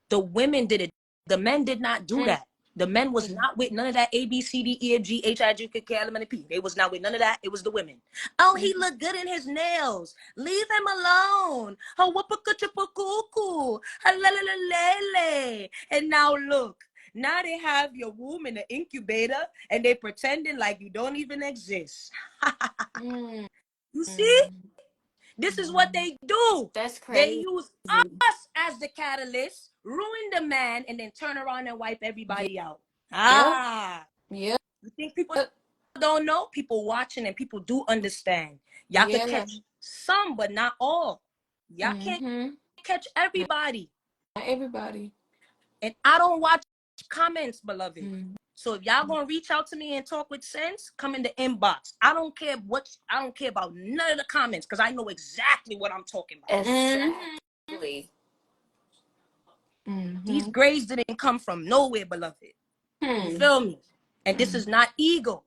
The women did it. The men did not do that. The men was not with none of that A, B, C, D, E, F, G, H, I, J, K, L, M, N, P. They was not with none of that. It was the women. Oh, he looked good in his nails. Leave him alone. And now look. Now they have your womb in the incubator and they pretending like you don't even exist. You see? This is what they do. That's crazy. They use us as the catalyst, ruin the man, and then turn around and wipe everybody out. You think people don't know? People watching and people do understand. Y'all could catch some, but not all. Y'all can't catch everybody. Not everybody. And I don't watch comments, beloved. So if y'all gonna reach out to me and talk with sense, come in the inbox. I don't care about none of the comments because I know exactly what I'm talking about. Exactly. These grades didn't come from nowhere, beloved. You feel me? And this is not ego.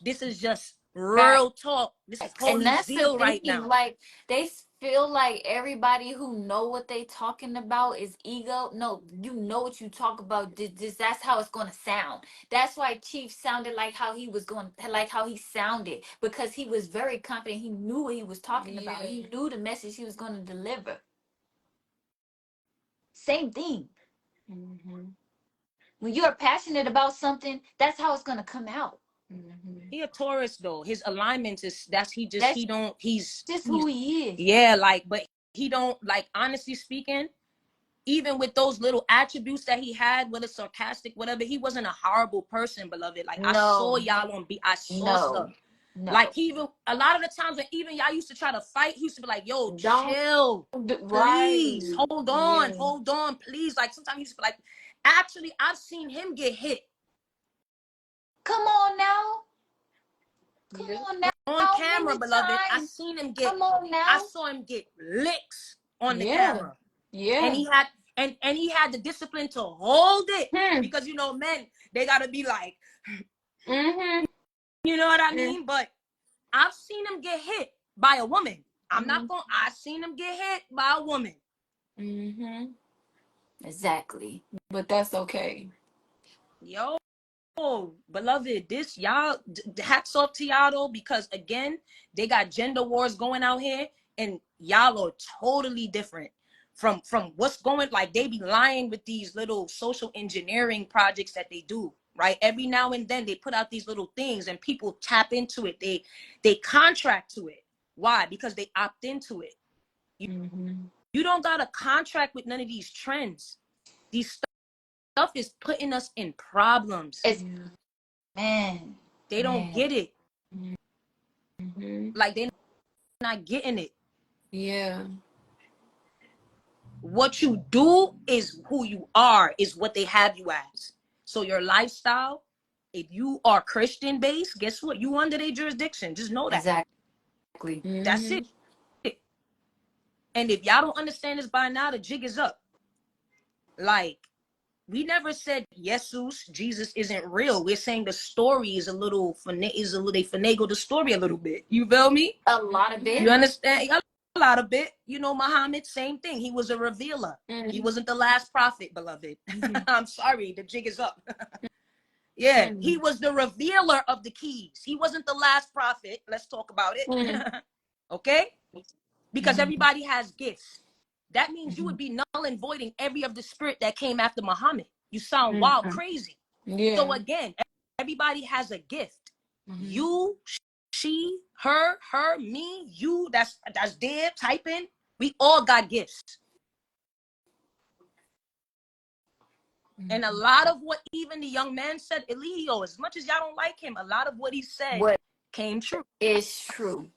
This is just real talk. This is holy zeal right now. Like, they feel like everybody who know what they talking about is ego. No, you know what you talk about. That's how it's gonna sound. That's why Chief sounded like how he was going, like how he sounded, because he was very confident. He knew what he was talking about. He knew the message he was gonna deliver. Same thing. When you're passionate about something, that's how it's gonna come out. He a Taurus though. His alignment is he's just who he is. Yeah, like, but he don't, like, honestly speaking, even with those little attributes that he had, whether sarcastic, whatever, he wasn't a horrible person, beloved. Like, I saw y'all on I saw stuff. Like, even a lot of the times when even y'all used to try to fight, he used to be like, yo, chill, please, hold on, please. Like, sometimes he used to be like, actually, I've seen him get hit. Come on now. Come on now. On camera, beloved. I seen him get, I saw him get licks on the camera. And he had and he had the discipline to hold it. Because, you know, men, they gotta be like, you know what I mean? But I've seen him get hit by a woman. I've seen him get hit by a woman. Exactly. But that's okay. Yo, beloved, this y'all, hats off to y'all though, because again, they got gender wars going out here, and y'all are totally different from what's going. Like, they be lying with these little social engineering projects that they do, right? Every now and then they put out these little things, and people tap into it. They contract to it. Why? Because they opt into it. You don't got a contract with none of these trends. These stuff is putting us in problems. They don't get it. Like, they're not getting it. Yeah. What you do is who you are, is what they have you as. So your lifestyle, if you are Christian based, guess what? You under their jurisdiction. Just know that. Exactly. That's it. And if y'all don't understand this by now, the jig is up. Like, we never said Jesus isn't real. We're saying the story is a little, they finagle the story a little bit. You feel me? A lot of it. You understand? A lot of it. You know, Muhammad, same thing. He was a revealer. He wasn't the last prophet, beloved. I'm sorry, the jig is up. Yeah, he was the revealer of the keys. He wasn't the last prophet. Let's talk about it. Okay? Because everybody has gifts. That means you would be null and voiding every of the spirit that came after Muhammad. You sound wild crazy. Yeah. So again, everybody has a gift. You, she, her, me, you, that's Deb typing. We all got gifts. And a lot of what even the young man said, Elio, as much as y'all don't like him, a lot of what he said came true. It's true.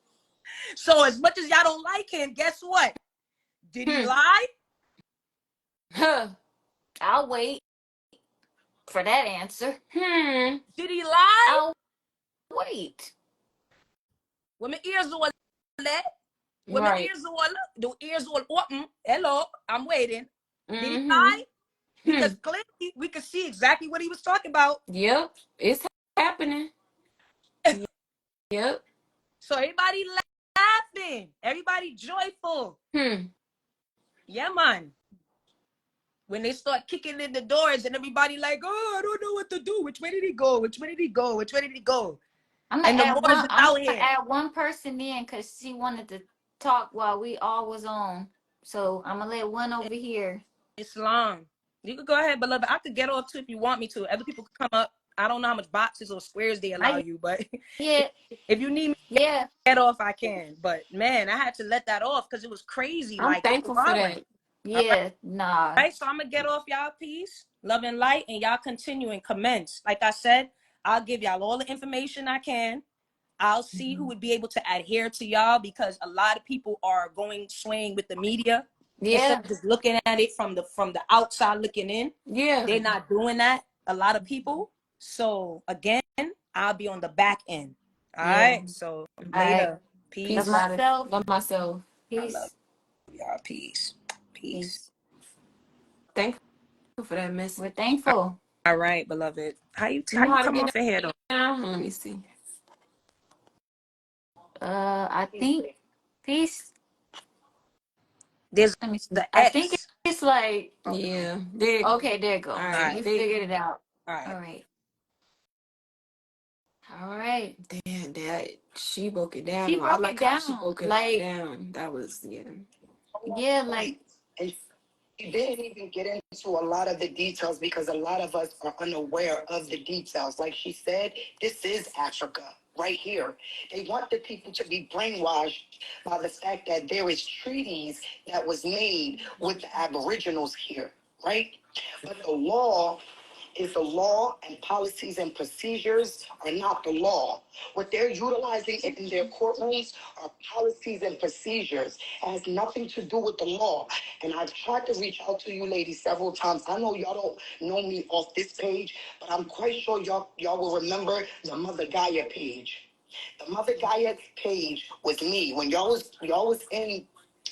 So as much as y'all don't like him, guess what? Did he lie? I'll wait for that answer. Did he lie? I'll wait. When my ears are let, when my ears are the ears are open. Hello, I'm waiting. Did he lie? Because clearly we could see exactly what he was talking about. Yep, it's happening. Yep. So everybody laughing, everybody joyful. Yeah, man. When they start kicking in the doors and everybody like, oh, I don't know what to do. Which way did he go? Which way did he go? Which way did he go? I'm gonna add one person in because she wanted to talk while we all was on. So I'm gonna let one over here. Islam. You could go ahead, beloved. I could get off too if you want me to. Other people could come up. I don't know how much boxes or squares they allow you, but if you need me to get off, I can. But man, I had to let that off because it was crazy. I'm thankful for that. Yeah, nah. All right, so I'm gonna get off y'all, peace, love and light, and y'all continue and commence. Like I said, I'll give y'all all the information I can. I'll see who would be able to adhere to y'all because a lot of people are swaying with the media. Instead of just looking at it from the outside looking in. Yeah. They're not doing that. A lot of people. So again, I'll be on the back end. All right. So later. Peace. Love myself. Peace. I love y'all. Peace. Peace. Thank you for that message. We're thankful. All right, beloved. How you come off ahead on? Let me see. I think peace. There's the X. I think it's like there you go. All right. You figured it out. All right. All right. Damn, that she broke it down. She broke it down. She broke it down. That was like. And she didn't even get into a lot of the details because a lot of us are unaware of the details. Like she said, this is Africa right here. They want the people to be brainwashed by the fact that there is treaties that was made with the Aboriginals here, right? But the law is the law, and policies and procedures are not the law. What they're utilizing in their courtrooms are policies and procedures. It has nothing to do with the law. And I've tried to reach out to you ladies several times. I know y'all don't know me off this page, but I'm quite sure y'all will remember the Mother Gaia page. The Mother Gaia page was me. When y'all was in,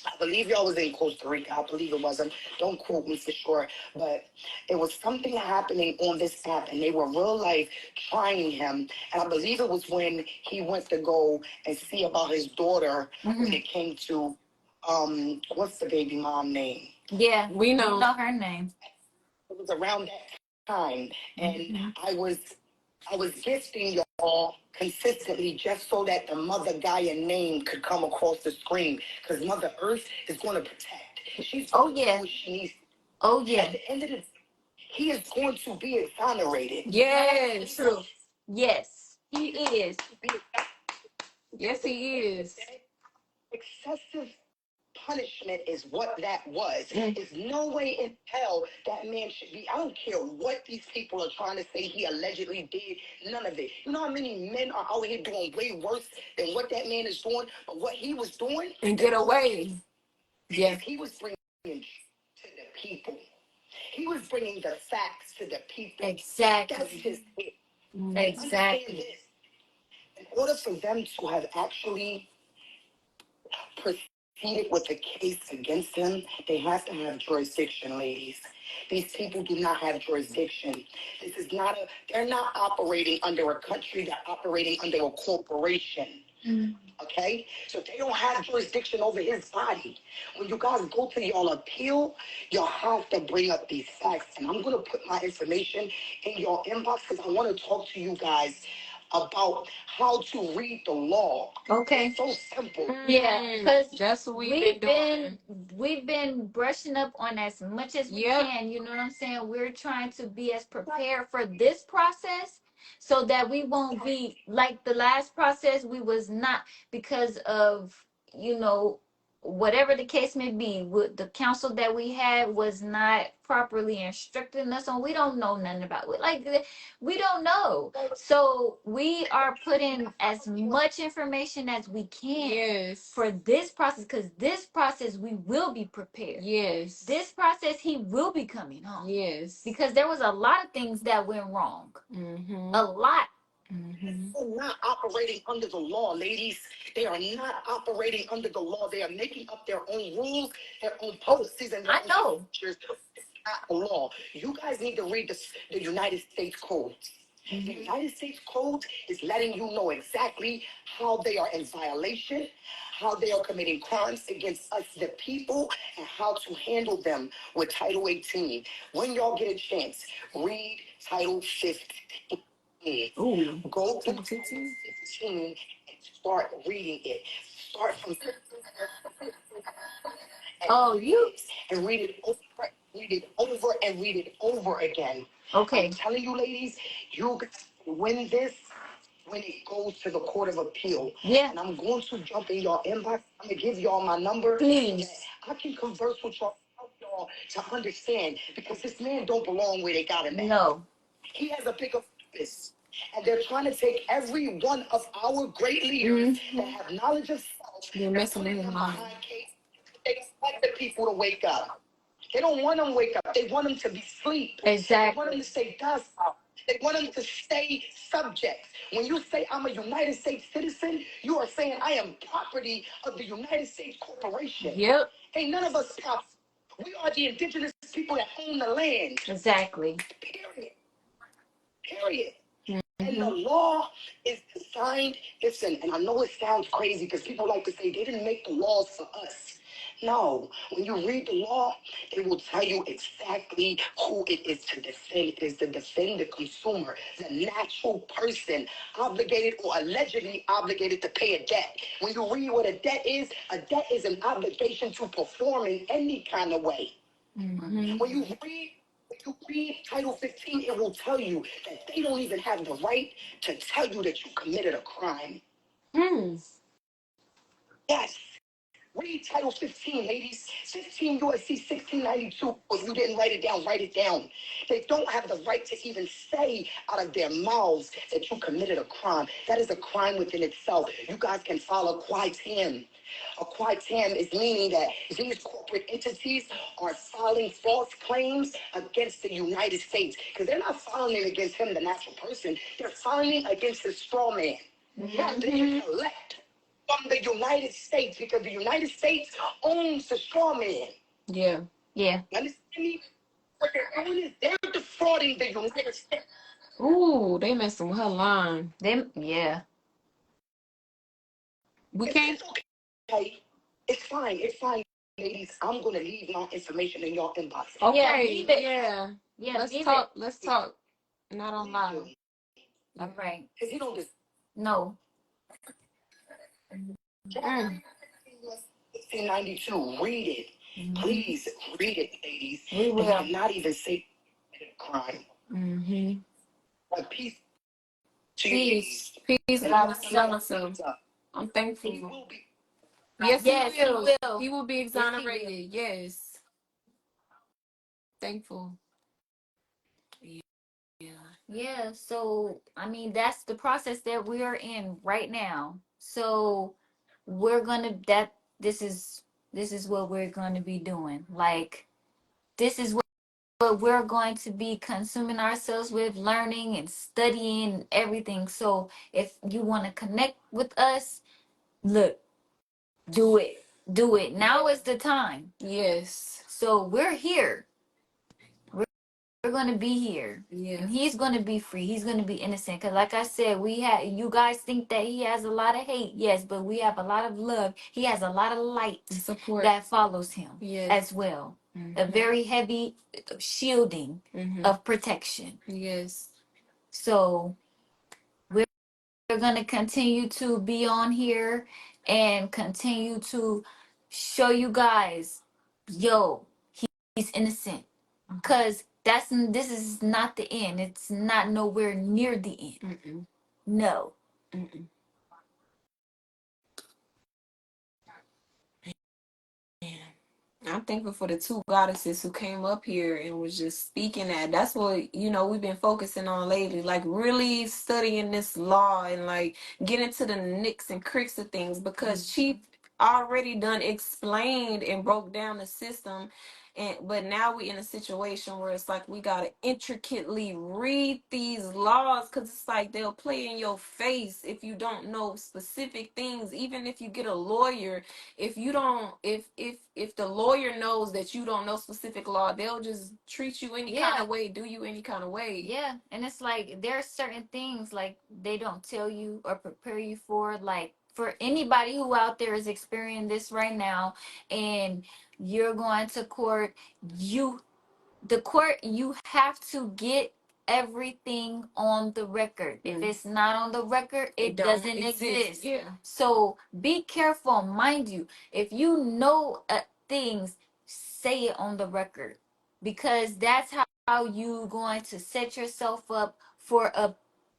I believe y'all was in Costa Rica. I believe it wasn't. Don't quote me for sure. But it was something happening on this app, and they were real life trying him. And I believe it was when he went to go and see about his daughter when it came to, what's the baby mom name? Yeah, we know her name. It was around that time, and I was I was gifting y'all consistently just so that the Mother Gaia name could come across the screen. Because Mother Earth is going to protect. She's going to do what she needs. Oh yeah. At the end of the day, he is going to be exonerated. Yes. True. Yes, he is. Yes, he is. Excessive punishment is what that was. There's no way in hell that man should be. I don't care what these people are trying to say he allegedly did. None of it. You know how many men are out here doing way worse than what that man is doing? But what he was doing and get away. Yeah, he was bringing to the people. He was bringing the facts to the people. Exactly. That's his it. Exactly. Understand this. In order for them to have actually proceeded with the case against him, they have to have jurisdiction, ladies. These people do not have jurisdiction. This is not they're not operating under a country, they're operating under a corporation. Okay? So they don't have jurisdiction over his body. When you guys go to y'all appeal, y'all have to bring up these facts. And I'm going to put my information in your inbox because I want to talk to you guys about how to read the law. Okay. It's so simple. Yeah, because that's what we've been we've been brushing up on as much as we can. You know what I'm saying? We're trying to be as prepared for this process so that we won't be like the last process. We was not, because of, you know, whatever the case may be, with the council that we had was not properly instructing us on. We don't know nothing about it. Like, we don't know. So we are putting as much information as we can for this process, because this process we will be prepared. Yes. This process he will be coming home. Yes. Because there was a lot of things that went wrong. A lot. They're not operating under the law, ladies. They are not operating under the law. They are making up their own rules, their own policies, and their own procedures. It's not the law. You guys need to read the United States Code. The United States Code is letting you know exactly how they are in violation, how they are committing crimes against us, the people, and how to handle them with Title 18. When y'all get a chance, read Title 15. Ooh. Go to 15 and start reading it. Start from and read it over and read it over again. Okay. I'm telling you, ladies, you win this when it goes to the Court of Appeal. Yeah. And I'm going to jump in y'all inbox. I'm gonna give y'all my number. Please. I can converse with y'all, help y'all to understand, because this man don't belong where they got him at. No. He has a bigger purpose. And they're trying to take every one of our great leaders that have knowledge of self and put them behind case. They expect the people to wake up. They don't want them to wake up. They want them to be asleep. Exactly. They want them to stay docile. They want them to stay subject. When you say I'm a United States citizen, you are saying I am property of the United States Corporation. Yep. Ain't none of us property. We are the indigenous people that own the land. Exactly. Period. Period. And the law is designed, listen, and I know it sounds crazy because people like to say they didn't make the laws for us. No, when you read the law, it will tell you exactly who it is to defend. It is to defend the consumer, the natural person, obligated or allegedly obligated to pay a debt. When you read what a debt is an obligation to perform in any kind of way. When you read Title 15, it will tell you that they don't even have the right to tell you that you committed a crime. Yes. Read Title 15, ladies. 15 U.S.C. 1692. If you didn't write it down, write it down. They don't have the right to even say out of their mouths that you committed a crime. That is a crime within itself. You guys can file a quietam. A quietam is meaning that these corporate entities are filing false claims against the United States. Because they're not filing it against him, the natural person. They're filing it against the straw man. They collect from the United States, because the United States owns the straw man. Yeah. Yeah. You understand me? What they're doing is they're defrauding the United States. Ooh, they messing with her line. Yeah. We can't. It's okay. It's fine. It's fine, ladies. I'm gonna leave my information in your inbox. Okay. Yeah. Yeah. Let's talk. Let's talk. Not on live. All right. Because he don't just No. 1692. Read it. Please read it, ladies. We will. And not even say crime. Like peace to you. Peace, God is I'm thankful. He will be. Yes, Yes, he will. he will. He will be Yes, he will. exonerated. Yes. Thankful. Yeah. Yeah, so I mean that's the process that we are in right now. So we're gonna that this is what we're gonna be doing. Like this is what we're going to be consuming ourselves with, learning and studying and everything. So if you want to connect with us, look, do it. Do it. Now is the time. Yes. So we're here. We're going to be here. Yeah. And he's going to be free. He's going to be innocent. Because like I said, you guys think that he has a lot of hate. Yes, but we have a lot of love. He has a lot of light Support that follows him as well. A Mm-hmm. very heavy shielding of protection. Yes. So we're going to continue to be on here and continue to show you guys, yo, he's innocent. Because this is not the end. It's not nowhere near the end. Mm-mm. No. Mm-mm. I'm thankful for the two goddesses who came up here and was just speaking that. That's what, we've been focusing on lately. Like really studying this law and like getting to the nicks and cricks of things because she already done explained and broke down the system. But now we in a situation where it's like we gotta intricately read these laws because it's like they'll play in your face if you don't know specific things. Even if you get a lawyer, if you don't if the lawyer knows that you don't know specific law, they'll just treat you any kind of way, do you any kind of way. Yeah, and it's like there are certain things like they don't tell you or prepare you for. Like for anybody who out there is experiencing this right now and you're going to court, you have to get everything on the record. If it's not on the record, it doesn't exist. Yeah. So be careful. Mind you, if you know things, say it on the record, because that's how you going to set yourself up for a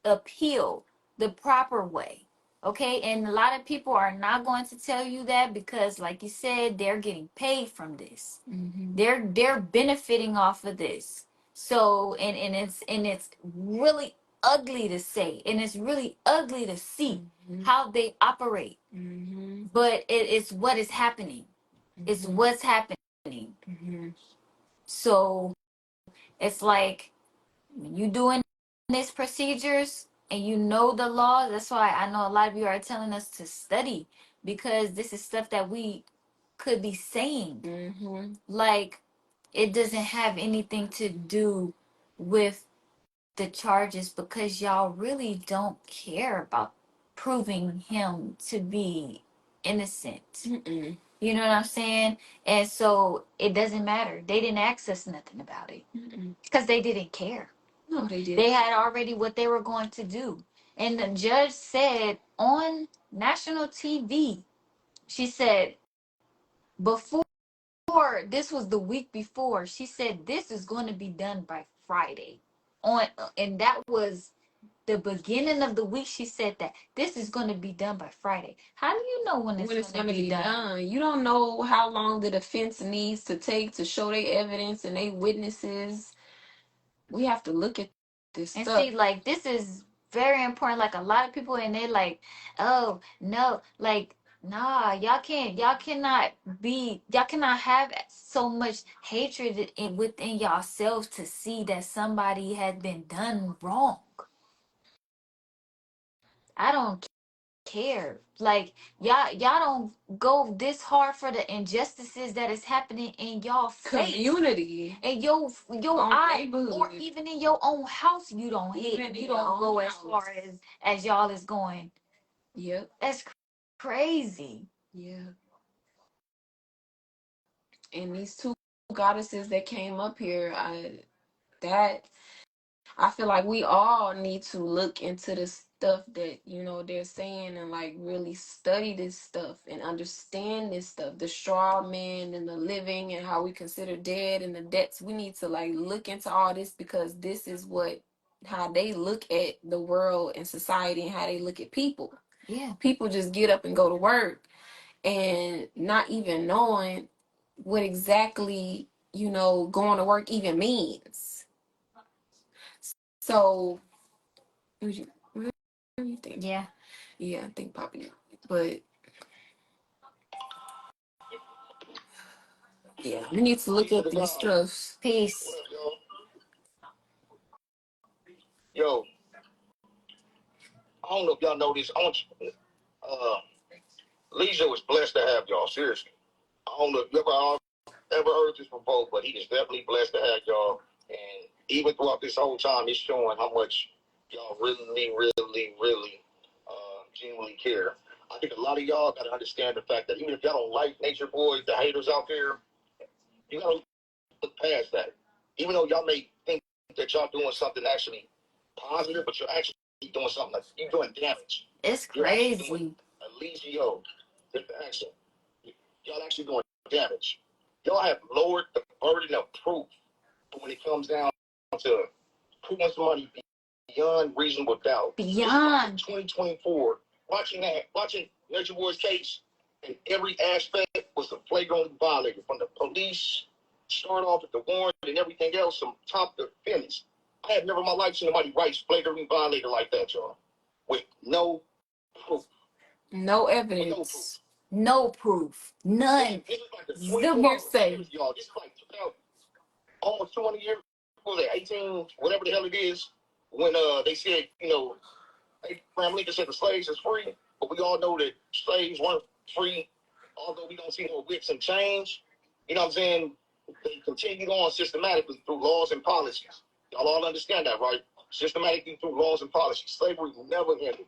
appeal the proper way. Okay, and a lot of people are not going to tell you that because like you said, they're getting paid from this. They're benefiting off of this. So and it's really ugly to say, and it's really ugly to see how they operate. But it's what is happening. It's what's happening. So it's like when you doing these procedures and you know the law. That's why I know a lot of you are telling us to study, because this is stuff that we could be saying. Like it doesn't have anything to do with the charges, because y'all really don't care about proving him to be innocent. You know what I'm saying? And so it doesn't matter. They didn't ask us nothing about it because they didn't care. No, they didn't. They had already what they were going to do. And the judge said on national TV, she said, before, this was the week before, she said this is going to be done by Friday. And that was the beginning of the week. She said that this is going to be done by Friday. How do you know when it's going to be done? You don't know how long the defense needs to take to show their evidence and their witnesses. We have to look at this And stuff. see, like, this is very important. Like, a lot of people, and they like, oh no, like, nah, y'all cannot have so much hatred within yourselves to see that somebody had been done wrong. I don't care. Like, y'all don't go this hard for the injustices that is happening in y'all face, Community, in your eye, neighborhood, or even in your own house. You don't go as far as y'all is going. Yep. That's crazy. Yeah. And these two goddesses that came up here, I feel like we all need to look into the stuff that, they're saying, and like really study this stuff and understand this stuff. The straw man and the living and how we consider dead and the debts. We need to like look into all this, because this is how they look at the world and society and how they look at people. Yeah. People just get up and go to work and not even knowing what exactly, going to work even means. So, what do you think? Yeah. Yeah, I think Poppy. But yeah, we need to look at these stuffs. Peace. Yo, I don't know if y'all know this. Leisure was blessed to have y'all. Seriously, I don't know if you ever heard this before, but he is definitely blessed to have y'all. And even throughout this whole time, it's showing how much y'all really, really, really genuinely care. I think a lot of y'all got to understand the fact that even if y'all don't like Nature Boy, the haters out there, you got to look past that. Even though y'all may think that y'all doing something actually positive, but you're actually doing something like you're doing damage. It's crazy. Eligio, with the accent. Y'all actually doing damage. Y'all have lowered the burden of proof when it comes down to proving somebody beyond reasonable doubt. Beyond 2024, watching Nature Boy's case in every aspect was a flagrant violator, from the police, start off with the warrant and everything else from top to finish. I have never in my life seen somebody write flagrant violator like that, y'all, with no proof. No evidence. No proof. None. The hearsay. Y'all, this is like almost 20 years, what was it, 18, whatever the hell it is, when they said, Abraham Lincoln said the slaves is free, but we all know that slaves weren't free, although we don't see no whips and chains. You know what I'm saying? They continued on systematically through laws and policies. Y'all all understand that, right? Systematically through laws and policies. Slavery never ended.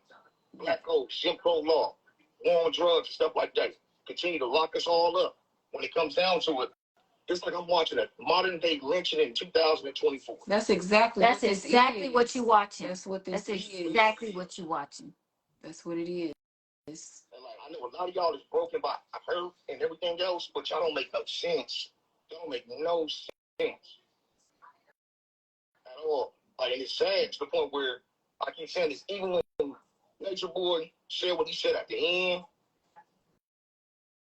Black code, Jim Crow law, war on drugs and stuff like that continue to lock us all up. When it comes down to it, it's like I'm watching a modern day lynching in 2024. That's exactly what you're watching. That's what That's exactly what you're watching. That's what it is. And like, I know a lot of y'all is broken by hurt and everything else, but y'all don't make no sense. Y'all don't make no sense at all. Like, and it's sad to the point where I keep saying this, even when Nature Boy said what he said at the end,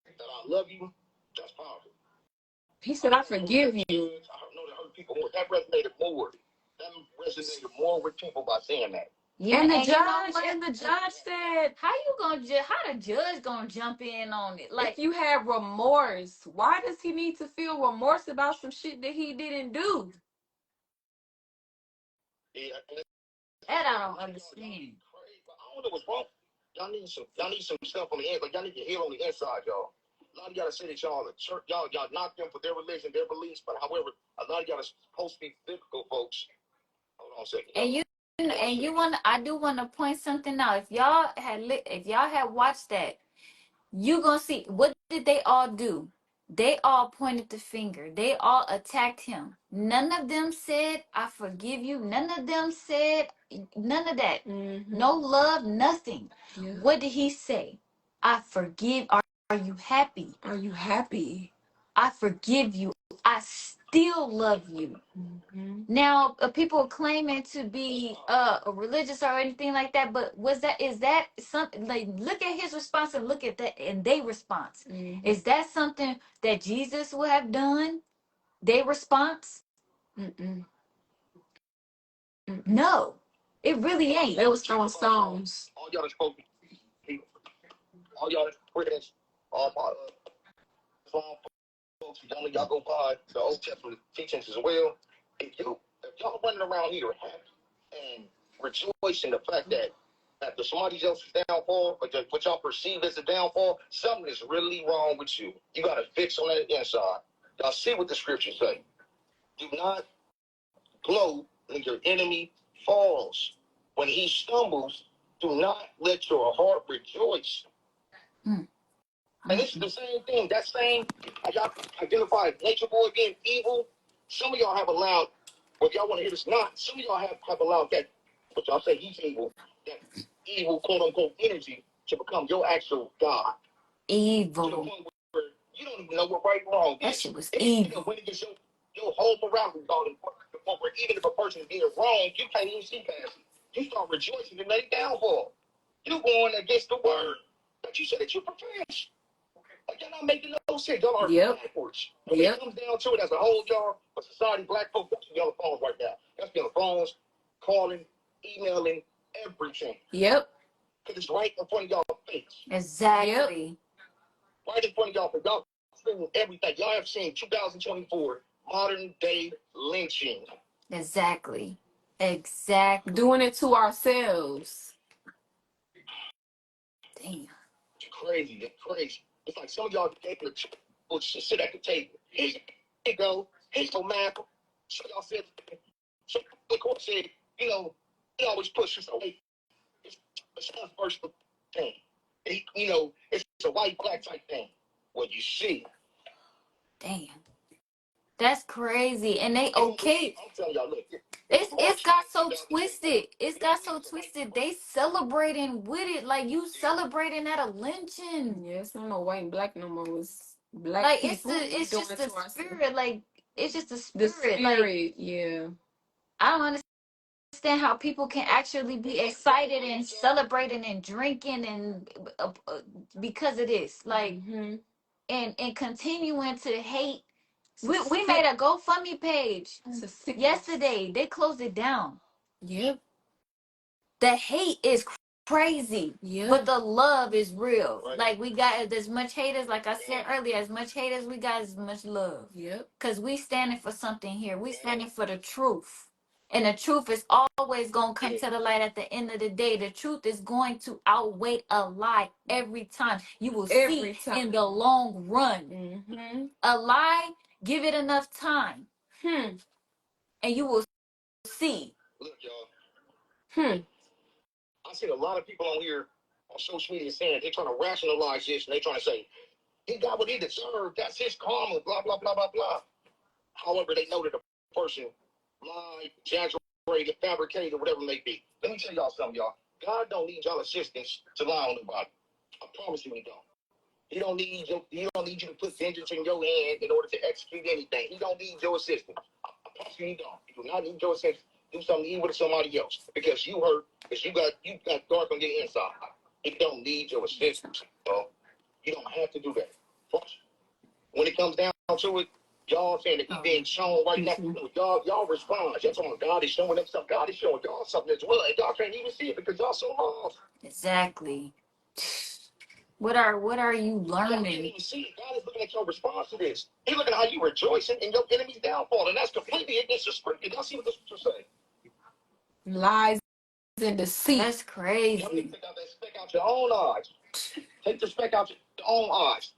that I love you, that's powerful. He said, I forgive you. I know that hurt people more. That resonated more. That resonated more with people by saying that. Yeah, and the judge said, how the judge gonna jump in on it? Like, if you have remorse, why does he need to feel remorse about some shit that he didn't do? Yeah, that I don't understand. I don't know what's wrong. Y'all need some stuff on the inside. Like, y'all need to heal on the inside, y'all. A lot of y'all say that y'all are church, y'all knock them for their religion, their beliefs, but however, a lot of y'all are supposed to be biblical folks. Hold on a second. I do want to point something out. If y'all had watched that, you gonna see what did they all do? They all pointed the finger. They all attacked him. None of them said, I forgive you. None of them said none of that. Mm-hmm. No love, nothing. Yeah. What did he say? I forgive. Are you happy? Are you happy? I forgive you. I still love you. Mm-hmm. Now, people claiming to be religious or anything like that, but is that something, like, look at his response and look at that and their response. Mm-hmm. Is that something that Jesus would have done? Their response? Mm-mm. Mm-mm. No, it really ain't. They was throwing stones. All y'all are supposed to be, all y'all friends, all my folks, y'all go by the Old Testament teachings as well. If y'all running around here happy and rejoicing the fact that after somebody else's downfall, but what y'all perceive as a downfall, something is really wrong with you. You got to fix on that inside. Y'all see what the scriptures say. Do not gloat when your enemy falls. When he stumbles, do not let your heart rejoice. And this is the same thing. That same, y'all identify Nature Boy being evil. Some of y'all have allowed Well, if y'all want to hear this, not some of y'all have allowed that, what y'all say he's evil, that evil quote unquote energy to become your actual God. Evil. To the point where you don't even know what right and wrong is. That shit was and evil. When it gets your whole morality gone, to the point where even if a person is being wrong, you can't even see past it. You start rejoicing in their downfall. You going against the word that you said that you profess. Like, y'all not making no sense. Y'all are backwards. When it comes down to it as a whole, y'all, for society, black folks, that's be on the phones right now. That's be on the phones, calling, emailing, everything. Yep. Because it's right in front of y'all face. Exactly. Yep. Right in front of y'all, for y'all seeing everything. Y'all have seen 2024 modern day lynching. Exactly. Exactly. Doing it to ourselves. Damn. It's crazy. It's crazy. It's like some of y'all able to sit at the table. Here you go. Here's your map. So y'all said, so the court said, you know, he always pushes away. It's not a personal thing. You know, it's a white black type thing. What you see. Damn. That's crazy. And they okay. I'm telling y'all, look. It's got so twisted. It's got so twisted. They celebrating with it. Like you celebrating at a lynching. Yes, no more white and black no more. It's black like people. it's doing just it the to spirit. Like it's just the spirit. the spirit, Like yeah. I don't understand how people can actually be excited and celebrating and drinking and because of this. Like and continuing to hate. We made a GoFundMe page yesterday. They closed it down. Yep. The hate is crazy, but the love is real. Right. Like we got as much haters, like I said earlier, as much haters, we got as much love. Yep. Cause we standing for something here. We standing for the truth, and the truth is always gonna come to the light. At the end of the day, the truth is going to outweigh a lie every time. You will see in the long run. A lie, give it enough time, and you will see. Look, y'all. I see a lot of people on here on social media saying they're trying to rationalize this and they're trying to say, he got what he deserved. That's his karma, blah, blah, blah, blah, blah. However, they know that the person lied, exaggerated, fabricated, or whatever it may be. Let me tell y'all something, y'all. God don't need y'all assistance to lie on nobody. I promise you he don't. He don't need you to put vengeance in your hand in order to execute anything. He don't need your assistance. I promise you he don't. He do not need your assistance to do something evil to somebody else because you hurt, because you got dark on your inside. He don't need your assistance. So you don't have to do that. When it comes down to it, y'all saying that he being shown right now, y'all respond. Y'all talking God is showing them something. God is showing y'all something as well, and y'all can't even see it because y'all so lost. Exactly. What are you learning? Y'all can't even see it. God is looking at your response to this. He's looking at how you rejoicing in your enemy's downfall, and that's completely against the scripture. Y'all see what the scripture say? Lies and deceit. That's crazy. Y'all need to take out that speck out your own eyes. Take the speck out your own eyes.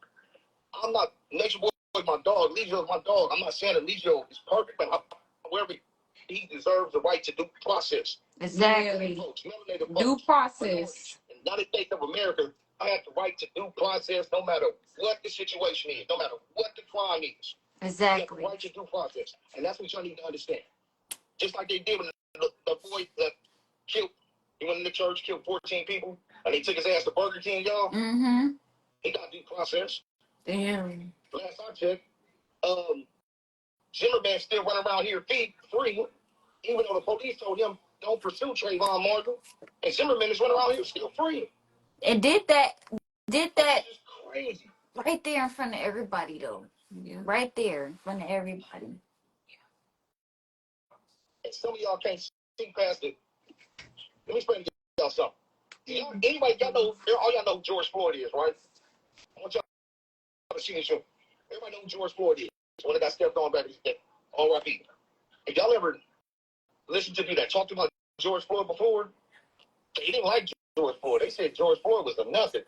I'm not Nature Boy is my dog. Legio is my dog. I'm not saying that Legio is perfect, but wherever he deserves the right to due process. Exactly. Folks, melanated Due folks, process. in the United States of America, I have the right to due process no matter what the situation is, no matter what the crime is. Exactly. You have the right to due process. And that's what y'all need to understand. Just like they did when the boy that killed, he went in the church, killed 14 people, and he took his ass to Burger King, y'all. Mm-hmm. He got due process. Damn. Last I checked, Zimmerman still running around here free, even though the police told him don't pursue Trayvon Martin. And Zimmerman is running around here still free. And did that That's just crazy. right there in front of everybody though. Yeah. Right there in front of everybody. And some of y'all can't see past it. Let me explain to y'all something. Anybody, y'all know, all y'all know who George Floyd is, right? I want y'all to see this show. Everybody know who George Floyd is. When they got stepped on back in the day. R.I.P. If y'all ever listened to people that talked about George Floyd before, they didn't like George Floyd. They said George Floyd was a nothing.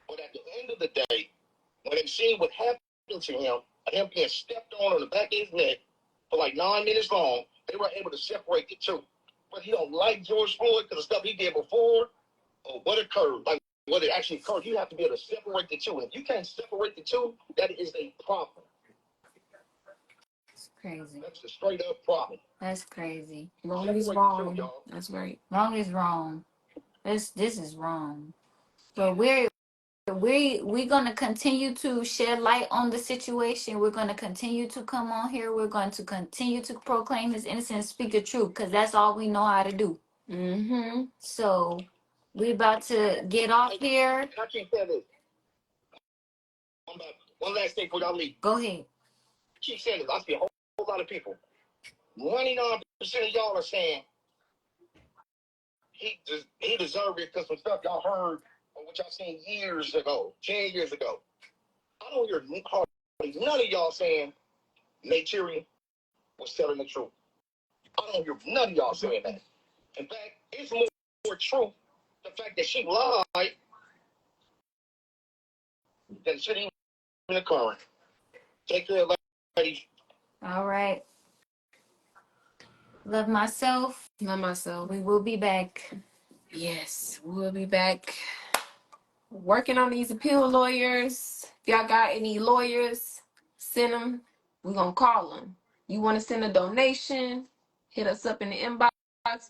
But at the end of the day, when they seen what happened to him being stepped on the back of his neck for like 9 minutes long, they were able to separate the two. But he don't like George Floyd because the stuff he did before or what occurred, like what it actually occurred. You have to be able to separate the two. And if you can't separate the two, that is a problem. crazy. That's a straight up problem. That's crazy. Wrong is wrong. That's right. Wrong is wrong. This is wrong. But we're gonna continue to shed light on the situation. We're gonna continue to come on here. We're going to continue to proclaim his innocence, speak the truth, because that's all we know how to do. So we about to get off here. I can't tell this. One last thing before y'all leave. Go ahead. I keep saying this. I see a whole lot of people. 99% of y'all are saying he deserved it because some stuff y'all heard or what y'all seen years ago, 10 years ago. I don't hear hardly none of y'all saying Nayteria was telling the truth. I don't hear none of y'all saying that. In fact, it's more true the fact that she lied than shit even occurring. Take care, ladies. All right. Love myself. Love myself. We will be back. Yes, we'll be back working on these appeal lawyers. If y'all got any lawyers, send them. We're going to call them. You want to send a donation, hit us up in the inbox.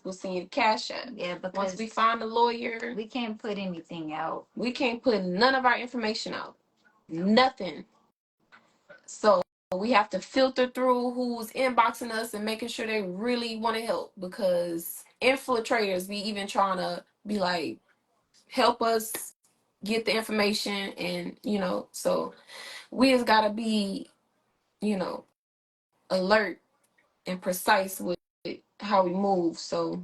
We'll send you the cash app. Yeah, because once we find a lawyer, we can't put anything out. We can't put none of our information out. Nothing. So we have to filter through who's inboxing us and making sure they really want to help, because infiltrators be even trying to be like, help us get the information, and so we just gotta be alert and precise with how we move. So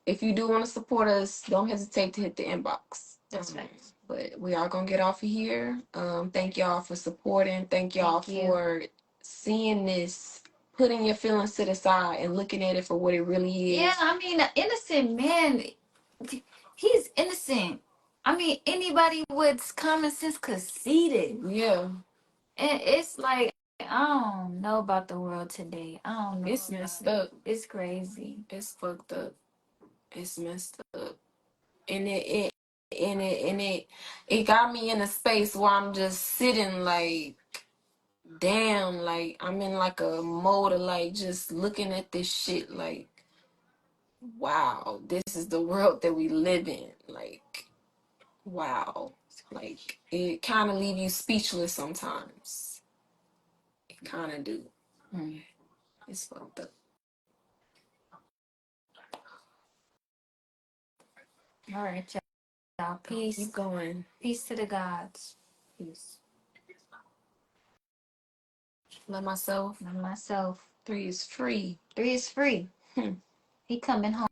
if you do want to support us, don't hesitate to hit the inbox. That's right. But we are gonna get off of here. Thank y'all for supporting. Thank y'all for seeing this, putting your feelings to the side and looking at it for what it really is. Yeah, I mean, an innocent man, he's innocent. I mean, anybody with common sense could see it. Yeah. And it's like, I don't know about the world today. I don't know. It's messed up. It's crazy. It's fucked up. It's messed up. And it got me in a space where I'm just sitting like, damn, like I'm in like a mode of like just looking at this shit like, wow, this is the world that we live in. Like, wow. Like, it kind of leave you speechless sometimes. It kind of do. It's fucked up. All right, y'all. Peace. Keep going. Peace to the gods. Peace. Love myself. Love myself. 3 is free. 3 is free. He coming home.